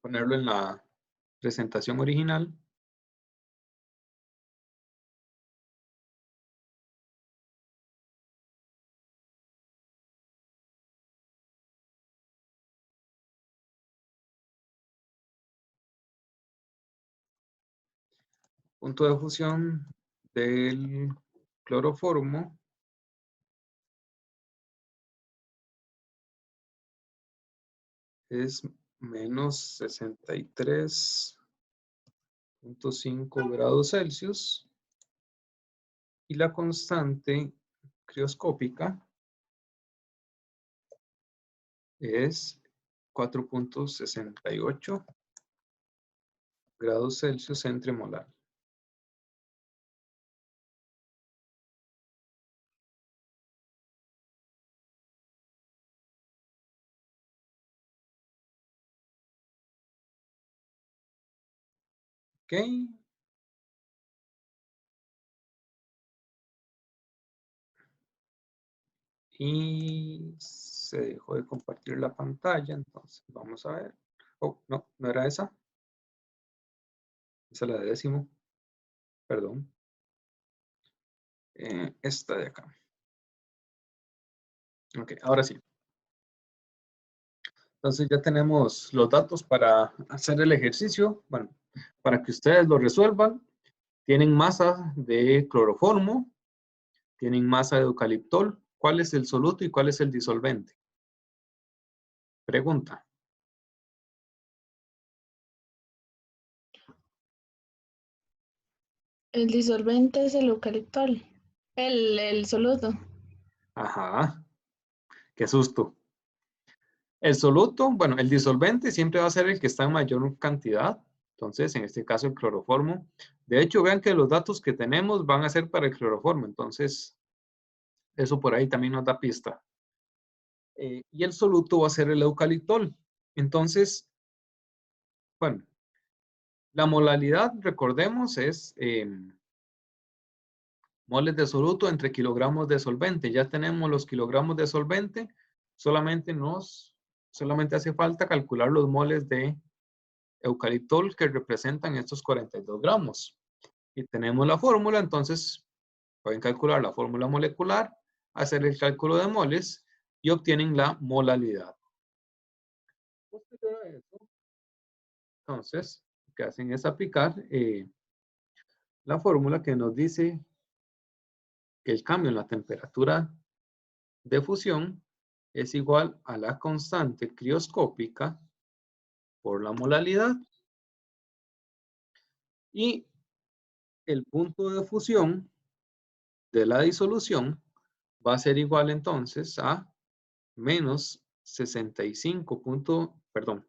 Ponerlo en la presentación original. Punto de fusión del cloroformo es menos 63.5 grados Celsius y la constante crioscópica es 4.68 grados Celsius entre molar. Ok. Y se dejó de compartir la pantalla, entonces vamos a ver. Oh, no, no era esa. Esa es la de décimo. Perdón. Esta de acá. Ok, ahora sí. Entonces ya tenemos los datos para hacer el ejercicio. Bueno, para que ustedes lo resuelvan. Tienen masa de cloroformo, tienen masa de eucaliptol. ¿Cuál es el soluto y cuál es el disolvente? Pregunta. El disolvente es el eucaliptol. El soluto. Ajá, qué susto. El soluto, bueno, el disolvente siempre va a ser el que está en mayor cantidad. Entonces, en este caso, el cloroformo. De hecho, vean que los datos que tenemos van a ser para el cloroformo. Entonces, eso por ahí también nos da pista. Y el soluto va a ser el eucaliptol. Entonces, bueno, la molalidad, recordemos, es moles de soluto entre kilogramos de solvente. Ya tenemos los kilogramos de solvente. Solamente hace falta calcular los moles de eucaliptol que representan estos 42 gramos. Y tenemos la fórmula, entonces pueden calcular la fórmula molecular, hacer el cálculo de moles y obtienen la molalidad. Posterior a eso, entonces, lo que hacen es aplicar la fórmula que nos dice que el cambio en la temperatura de fusión es igual a la constante crioscópica por la molalidad. Y el punto de fusión de la disolución va a ser igual entonces a menos 65, perdón,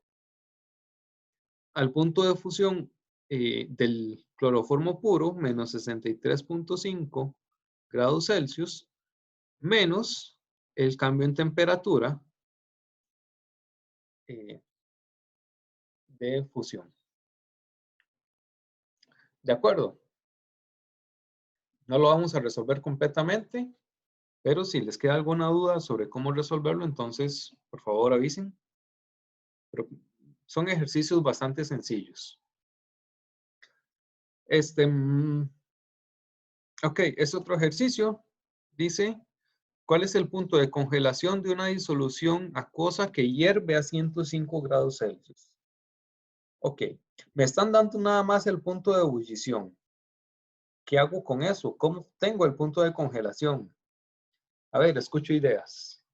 al punto de fusión del cloroformo puro, menos 63.5 grados Celsius, menos el cambio en temperatura de fusión. ¿De acuerdo? No lo vamos a resolver completamente, pero si les queda alguna duda sobre cómo resolverlo, entonces, por favor, avisen. Pero son ejercicios bastante sencillos. Ok, es otro ejercicio. Dice, ¿cuál es el punto de congelación de una disolución acuosa que hierve a 105 grados Celsius? Ok, me están dando nada más el punto de ebullición. ¿Qué hago con eso? ¿Cómo tengo el punto de congelación? A ver, escucho ideas.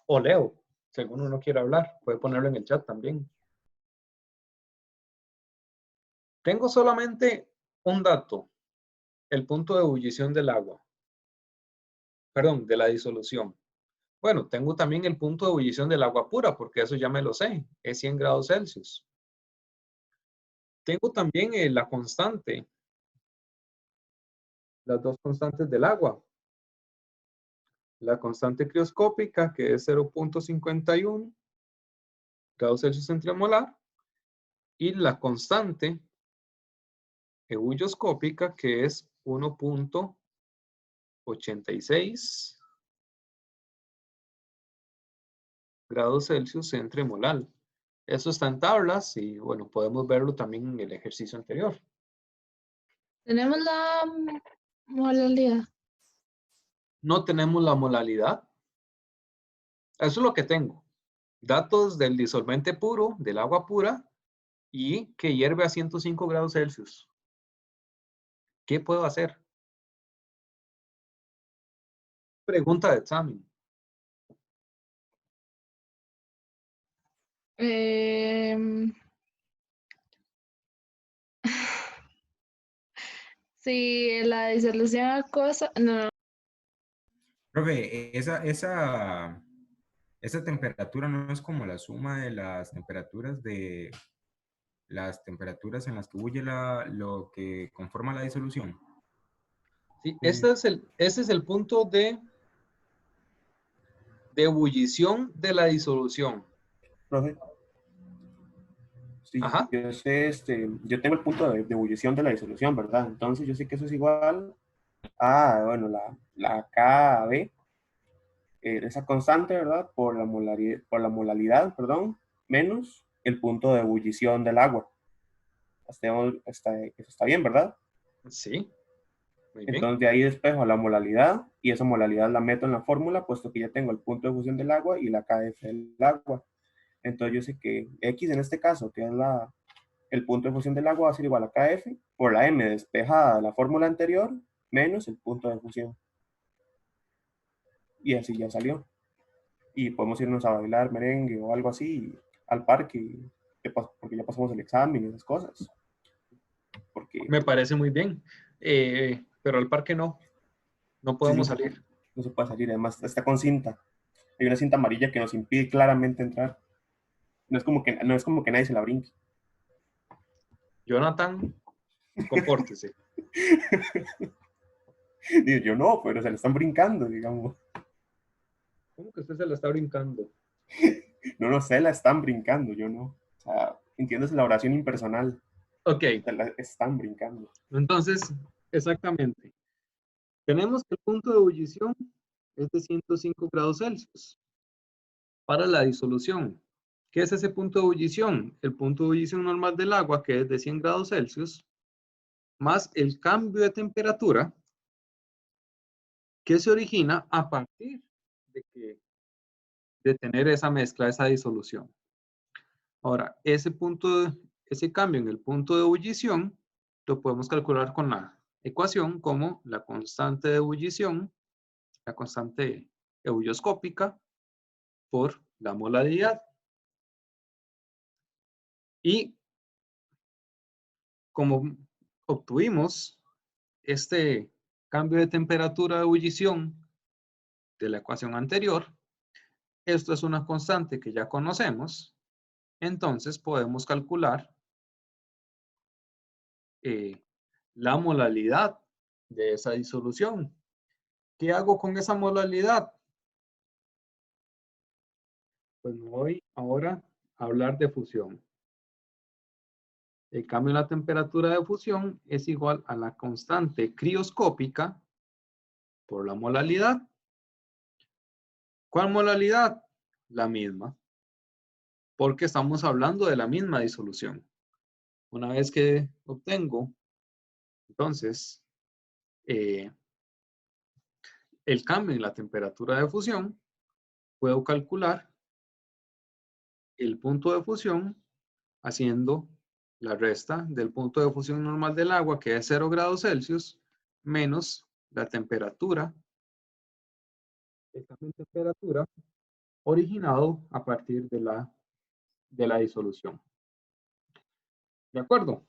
O leo, si alguno no quiere hablar, puede ponerlo en el chat también. Tengo solamente un dato, el punto de ebullición del agua. Perdón, de la disolución. Bueno, tengo también el punto de ebullición del agua pura, porque eso ya me lo sé, es 100 grados Celsius. Tengo también la constante, las dos constantes del agua. La constante crioscópica, que es 0.51 grados Celsius entre molar, y la constante ebulloscópica, que es 1.86 grados Celsius entre molar. Eso está en tablas y, bueno, podemos verlo también en el ejercicio anterior. Tenemos la modalidad. No tenemos la molalidad. Eso es lo que tengo. Datos del disolvente puro, del agua pura, y que hierve a 105 grados Celsius. ¿Qué puedo hacer? Pregunta de examen. Si la disolución acuosa, no, Profe, esa temperatura no es como la suma de las temperaturas en las que bulle lo que conforma la disolución. Sí, ese es el punto de ebullición de la disolución. Profe. Sí, Ajá. yo sé, yo tengo el punto de ebullición de la disolución, ¿verdad? Entonces yo sé que eso es igual a, bueno, la KB, esa constante, ¿verdad? Por la molalidad, perdón, menos el punto de ebullición del agua. Eso está bien, ¿verdad? Sí. Muy bien. Entonces de ahí despejo la molalidad y esa molalidad la meto en la fórmula, puesto que ya tengo el punto de fusión del agua y la KF del agua. Entonces yo sé que X en este caso, que es el punto de fusión del agua, va a ser igual a KF por la M despejada de la fórmula anterior menos el punto de fusión. Y así ya salió. Y podemos irnos a bailar merengue o algo así al parque, porque ya pasamos el examen y esas cosas. Porque Me parece muy bien. Pero al parque no. No podemos sí, salir. no se puede salir, además está con cinta. Hay una cinta amarilla que nos impide claramente entrar. No es como que nadie se la brinque. Jonathan, compórtese. Digo, yo no, pero se la están brincando, digamos. ¿Cómo que usted se la está brincando? No sé, la están brincando, yo no. O sea, entiendes la oración impersonal. Ok. Se la están brincando. Entonces, exactamente. Tenemos que el punto de ebullición es de 105 grados Celsius para la disolución. ¿Qué es ese punto de ebullición? El punto de ebullición normal del agua, que es de 100 grados Celsius, más el cambio de temperatura que se origina a partir de tener esa mezcla, esa disolución. Ahora, ese cambio en el punto de ebullición lo podemos calcular con la ecuación como la constante de ebullición, la constante ebulloscópica por la molaridad. Y como obtuvimos este cambio de temperatura de ebullición de la ecuación anterior, esto es una constante que ya conocemos, entonces podemos calcular la molalidad de esa disolución. ¿Qué hago con esa molalidad? Pues me voy ahora a hablar de fusión. El cambio en la temperatura de fusión es igual a la constante crioscópica por la molalidad. ¿Cuál molalidad? La misma, porque estamos hablando de la misma disolución. Una vez que obtengo, entonces, el cambio en la temperatura de fusión, puedo calcular el punto de fusión haciendo la resta del punto de fusión normal del agua, que es 0 grados Celsius, menos la temperatura, el cambio en temperatura originado a partir de la disolución. ¿De acuerdo?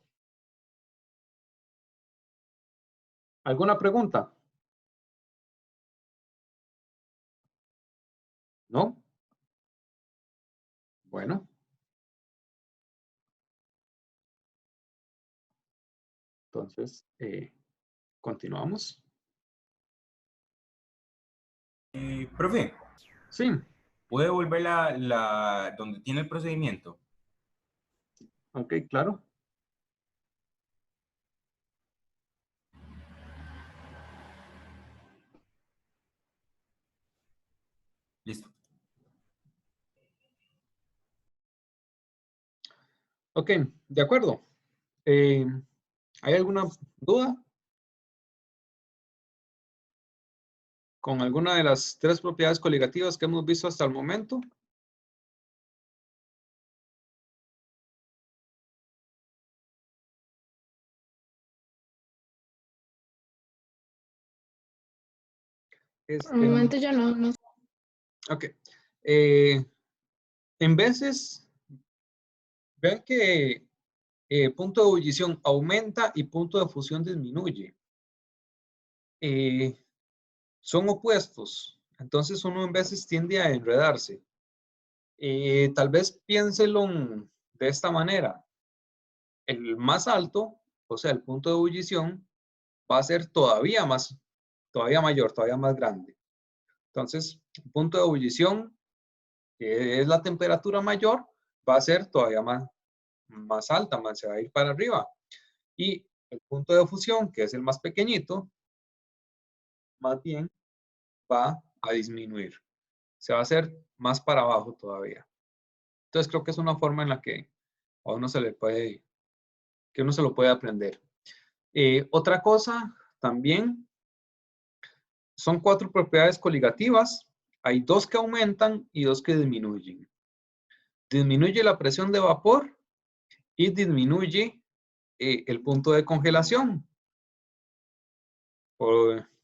¿Alguna pregunta? ¿No? Bueno. Entonces, continuamos. Profe, Sí, ¿puede volver donde tiene el procedimiento? ok, claro. Listo. Ok, de acuerdo. ¿Hay alguna duda con alguna de las 3 propiedades coligativas que hemos visto hasta el momento? Por el momento yo no. Ok. En veces, vean que punto de ebullición aumenta y punto de fusión disminuye. Son opuestos. Entonces uno en veces tiende a enredarse. Tal vez piénselo de esta manera. El más alto, o sea, el punto de ebullición, va a ser todavía mayor, todavía más grande. Entonces, el punto de ebullición, que es la temperatura mayor, va a ser todavía más alta, se va a ir para arriba. Y el punto de fusión, que es el más pequeñito, más bien va a disminuir. Se va a hacer más para abajo todavía. Entonces, creo que es una forma en la que a uno que uno se lo puede aprender. Otra cosa también son 4 propiedades coligativas. Hay 2 que aumentan y 2 que disminuyen. Disminuye la presión de vapor y disminuye el punto de congelación.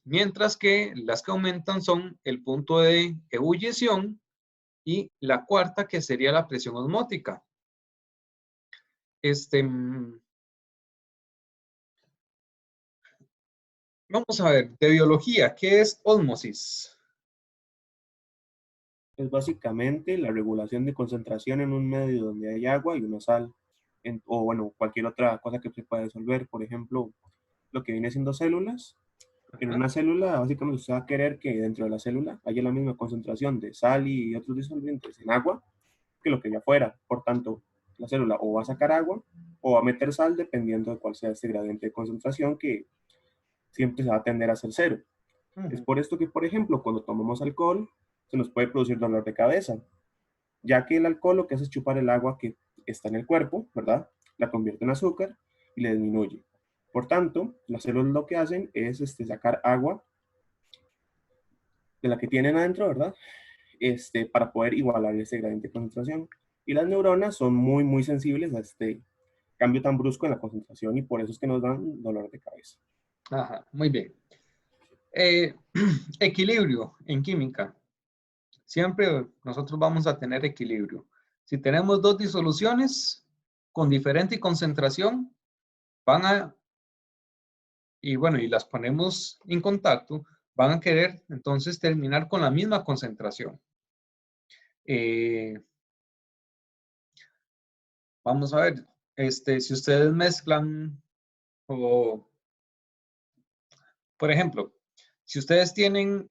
Mientras que las que aumentan son el punto de ebullición y la cuarta, que sería la presión osmótica. Vamos a ver, de biología, ¿qué es ósmosis? Es básicamente la regulación de concentración en un medio donde hay agua y una sal, o bueno, cualquier otra cosa que se pueda disolver. Por ejemplo, lo que viene siendo células. En una célula, básicamente usted va a querer que dentro de la célula haya la misma concentración de sal y otros disolventes en agua que lo que hay afuera. Por tanto, la célula o va a sacar agua o va a meter sal dependiendo de cuál sea este gradiente de concentración, que siempre se va a tender a ser cero. Es por esto que, por ejemplo, cuando tomamos alcohol, se nos puede producir dolor de cabeza, ya que el alcohol lo que hace es chupar el agua que está en el cuerpo, ¿verdad? La convierte en azúcar y le disminuye. Por tanto, las células lo que hacen es sacar agua de la que tienen adentro, ¿verdad? Para poder igualar ese gradiente de concentración. Y las neuronas son muy, muy sensibles a este cambio tan brusco en la concentración y por eso es que nos dan dolor de cabeza. Ajá, muy bien. Equilibrio en química. Siempre nosotros vamos a tener equilibrio. Si tenemos 2 disoluciones con diferente concentración, y las ponemos en contacto, van a querer entonces terminar con la misma concentración. Vamos a ver, si ustedes mezclan, o por ejemplo, si ustedes tienen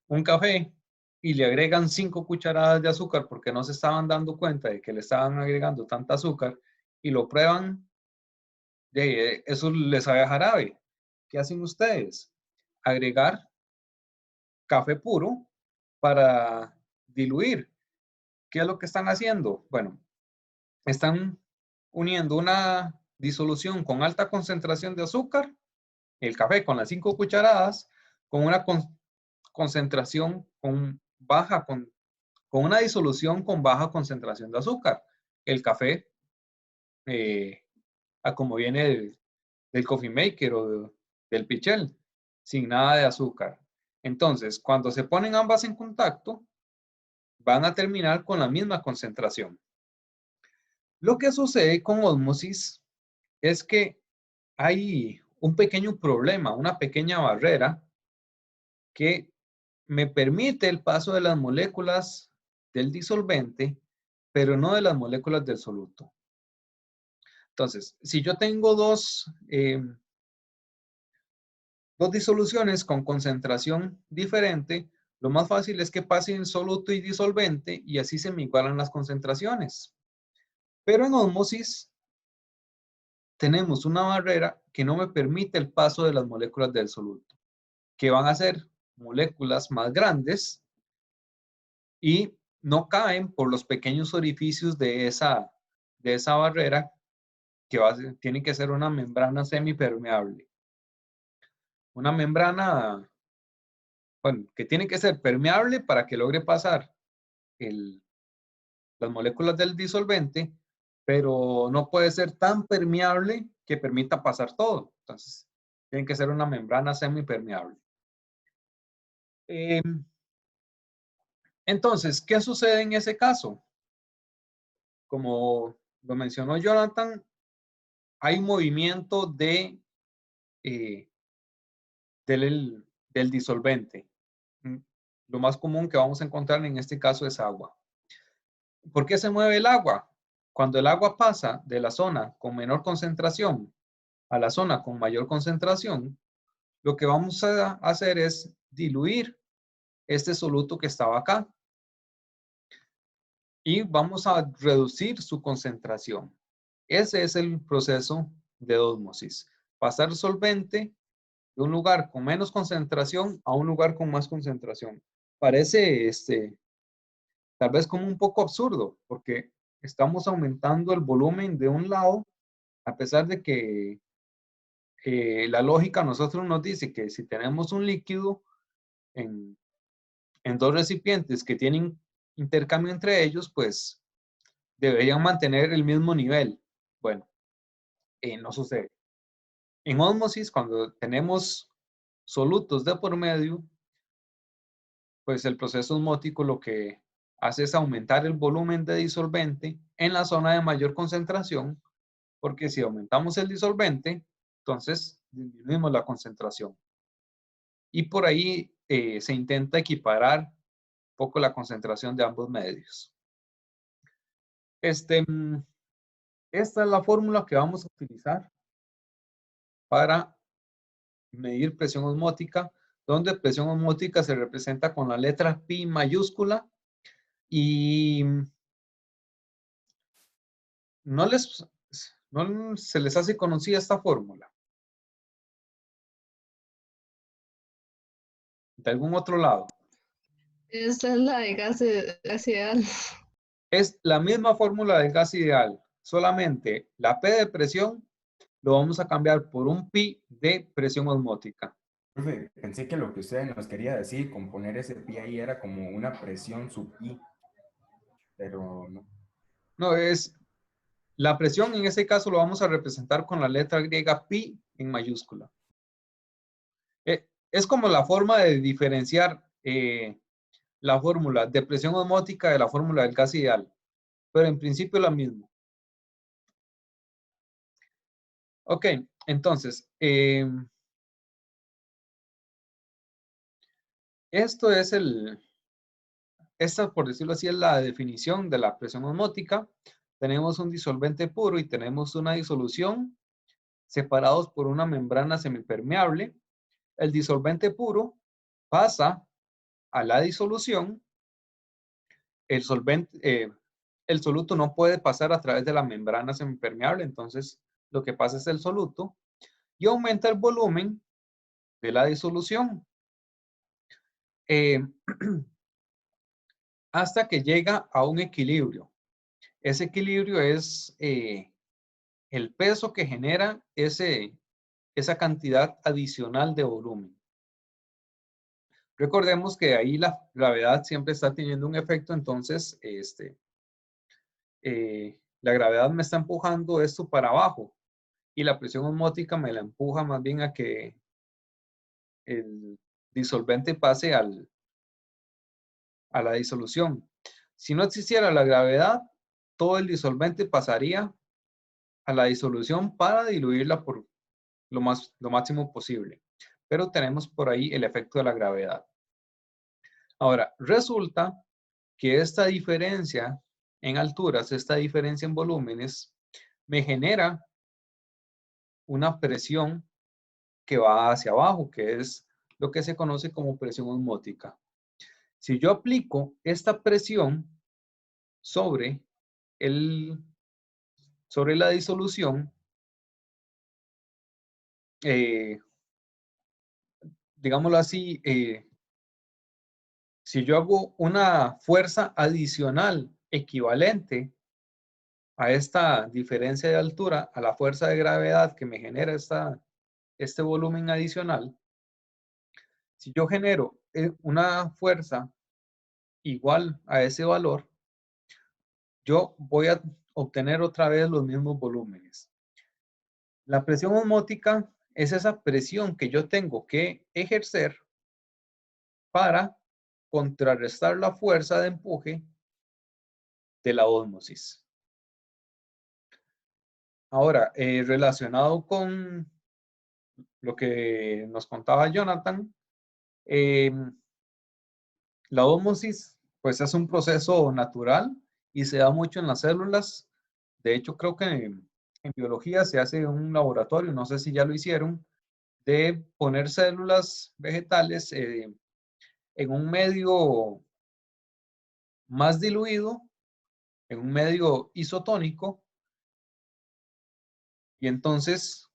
un café y le agregan 5 cucharadas de azúcar porque no se estaban dando cuenta de que le estaban agregando tanta azúcar y lo prueban, eso les sabe a jarabe. ¿Qué hacen ustedes? Agregar café puro para diluir. ¿Qué es lo que están haciendo? Bueno, están uniendo una disolución con alta concentración de azúcar, el café con las 5 cucharadas, con una concentración con una disolución con baja concentración de azúcar. El café, como viene del coffee maker o del pichel, sin nada de azúcar. Entonces, cuando se ponen ambas en contacto, van a terminar con la misma concentración. Lo que sucede con ósmosis es que hay un pequeño problema, una pequeña barrera que me permite el paso de las moléculas del disolvente, pero no de las moléculas del soluto. Entonces, si yo tengo dos disoluciones con concentración diferente, lo más fácil es que pasen soluto y disolvente y así se me igualan las concentraciones. Pero en ósmosis tenemos una barrera que no me permite el paso de las moléculas del soluto, que van a ser moléculas más grandes y no caen por los pequeños orificios de esa barrera que tiene que ser una membrana semipermeable. Una membrana, bueno, que tiene que ser permeable para que logre pasar las moléculas del disolvente, pero no puede ser tan permeable que permita pasar todo. Entonces, tiene que ser una membrana semipermeable. Entonces, ¿qué sucede en ese caso? Como lo mencionó Jonathan, hay movimiento del disolvente. Lo más común que vamos a encontrar en este caso es agua. ¿Por qué se mueve el agua? Cuando el agua pasa de la zona con menor concentración a la zona con mayor concentración, lo que vamos a hacer es diluir este soluto que estaba acá y vamos a reducir su concentración. Ese es el proceso de ósmosis. Pasar solvente de un lugar con menos concentración a un lugar con más concentración. Parece tal vez como un poco absurdo, porque estamos aumentando el volumen de un lado, a pesar de que la lógica a nosotros nos dice que si tenemos un líquido en dos recipientes que tienen intercambio entre ellos, pues deberían mantener el mismo nivel. Bueno, no sucede. En ósmosis, cuando tenemos solutos de por medio, pues el proceso osmótico lo que hace es aumentar el volumen de disolvente en la zona de mayor concentración, porque si aumentamos el disolvente, entonces disminuimos la concentración. Y por ahí se intenta equiparar un poco la concentración de ambos medios. Esta es la fórmula que vamos a utilizar para medir presión osmótica, donde presión osmótica se representa con la letra Pi mayúscula y no se les hace conocida esta fórmula. De algún otro lado. Esta es la de gas ideal. Es la misma fórmula del gas ideal, solamente la P de presión lo vamos a cambiar por un pi de presión osmótica. Profe, pensé que lo que usted nos quería decir con poner ese pi ahí era como una presión sub I, pero no. No, es la presión, en ese caso lo vamos a representar con la letra griega pi en mayúscula. Es como la forma de diferenciar la fórmula de presión osmótica de la fórmula del gas ideal, pero en principio es la misma. Ok, entonces, esto es esta, por decirlo así, es la definición de la presión osmótica. Tenemos un disolvente puro y tenemos una disolución separados por una membrana semipermeable. El disolvente puro pasa a la disolución el solvente, el soluto no puede pasar a través de la membrana semipermeable, entonces lo que pasa es el soluto y aumenta el volumen de la disolución hasta que llega a un equilibrio. Ese equilibrio es el peso que genera esa cantidad adicional de volumen. Recordemos que ahí la gravedad siempre está teniendo un efecto, entonces la gravedad me está empujando esto para abajo y la presión osmótica me la empuja más bien a que el disolvente pase a la disolución. Si no existiera la gravedad, todo el disolvente pasaría a la disolución para diluirla por lo máximo posible. Pero tenemos por ahí el efecto de la gravedad. Ahora, resulta que esta diferencia en alturas, esta diferencia en volúmenes, me genera una presión que va hacia abajo, que es lo que se conoce como presión osmótica. Si yo aplico esta presión sobre la disolución, digámoslo así, si yo hago una fuerza adicional equivalente a esta diferencia de altura, a la fuerza de gravedad que me genera este volumen adicional, si yo genero una fuerza igual a ese valor, yo voy a obtener otra vez los mismos volúmenes. La presión osmótica es esa presión que yo tengo que ejercer para contrarrestar la fuerza de empuje de la ósmosis. Ahora, relacionado con lo que nos contaba Jonathan, la ósmosis pues es un proceso natural y se da mucho en las células. De hecho, creo que en biología se hace un laboratorio, no sé si ya lo hicieron, de poner células vegetales en un medio más diluido, en un medio isotónico, y entonces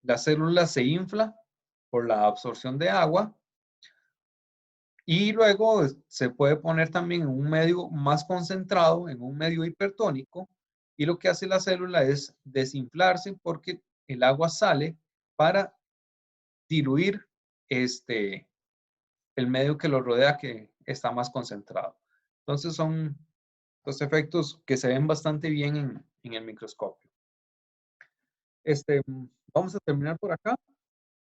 la célula se infla por la absorción de agua y luego se puede poner también en un medio más concentrado, en un medio hipertónico, y lo que hace la célula es desinflarse porque el agua sale para diluir el medio que lo rodea que está más concentrado. Entonces son dos efectos que se ven bastante bien en el microscopio. Vamos a terminar por acá.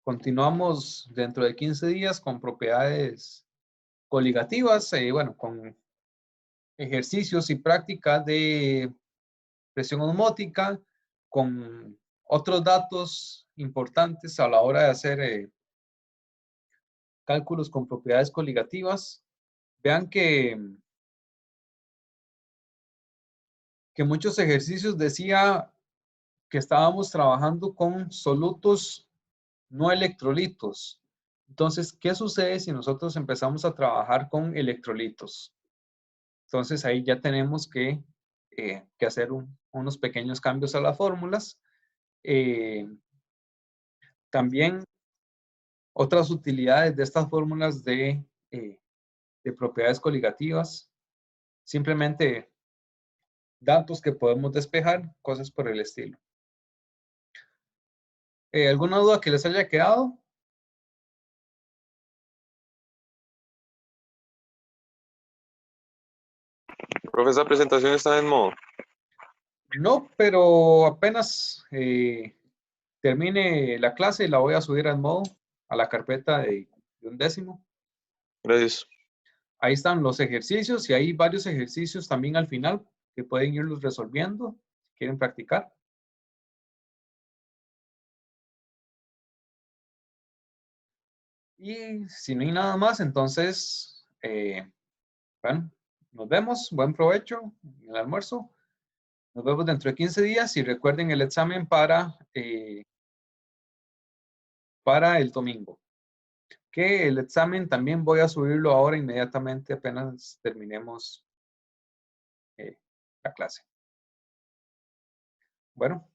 Continuamos dentro de 15 días con propiedades coligativas, bueno, con ejercicios y prácticas de presión osmótica, con otros datos importantes a la hora de hacer cálculos con propiedades coligativas. Vean que muchos ejercicios decía que estábamos trabajando con solutos no electrolitos. Entonces, ¿qué sucede si nosotros empezamos a trabajar con electrolitos? Entonces, ahí ya tenemos que hacer unos pequeños cambios a las fórmulas. También otras utilidades de estas fórmulas de propiedades coligativas, simplemente datos que podemos despejar, cosas por el estilo. ¿Alguna duda que les haya quedado? Profe, esa presentación está en modo. No, pero apenas termine la clase la voy a subir al modo, a la carpeta de 11º. Gracias. Ahí están los ejercicios y hay varios ejercicios también al final que pueden irlos resolviendo si quieren practicar. Y si no hay nada más, entonces, bueno, nos vemos. Buen provecho en el almuerzo. Nos vemos dentro de 15 días y recuerden el examen para el domingo. Que el examen también voy a subirlo ahora inmediatamente apenas terminemos la clase. Bueno,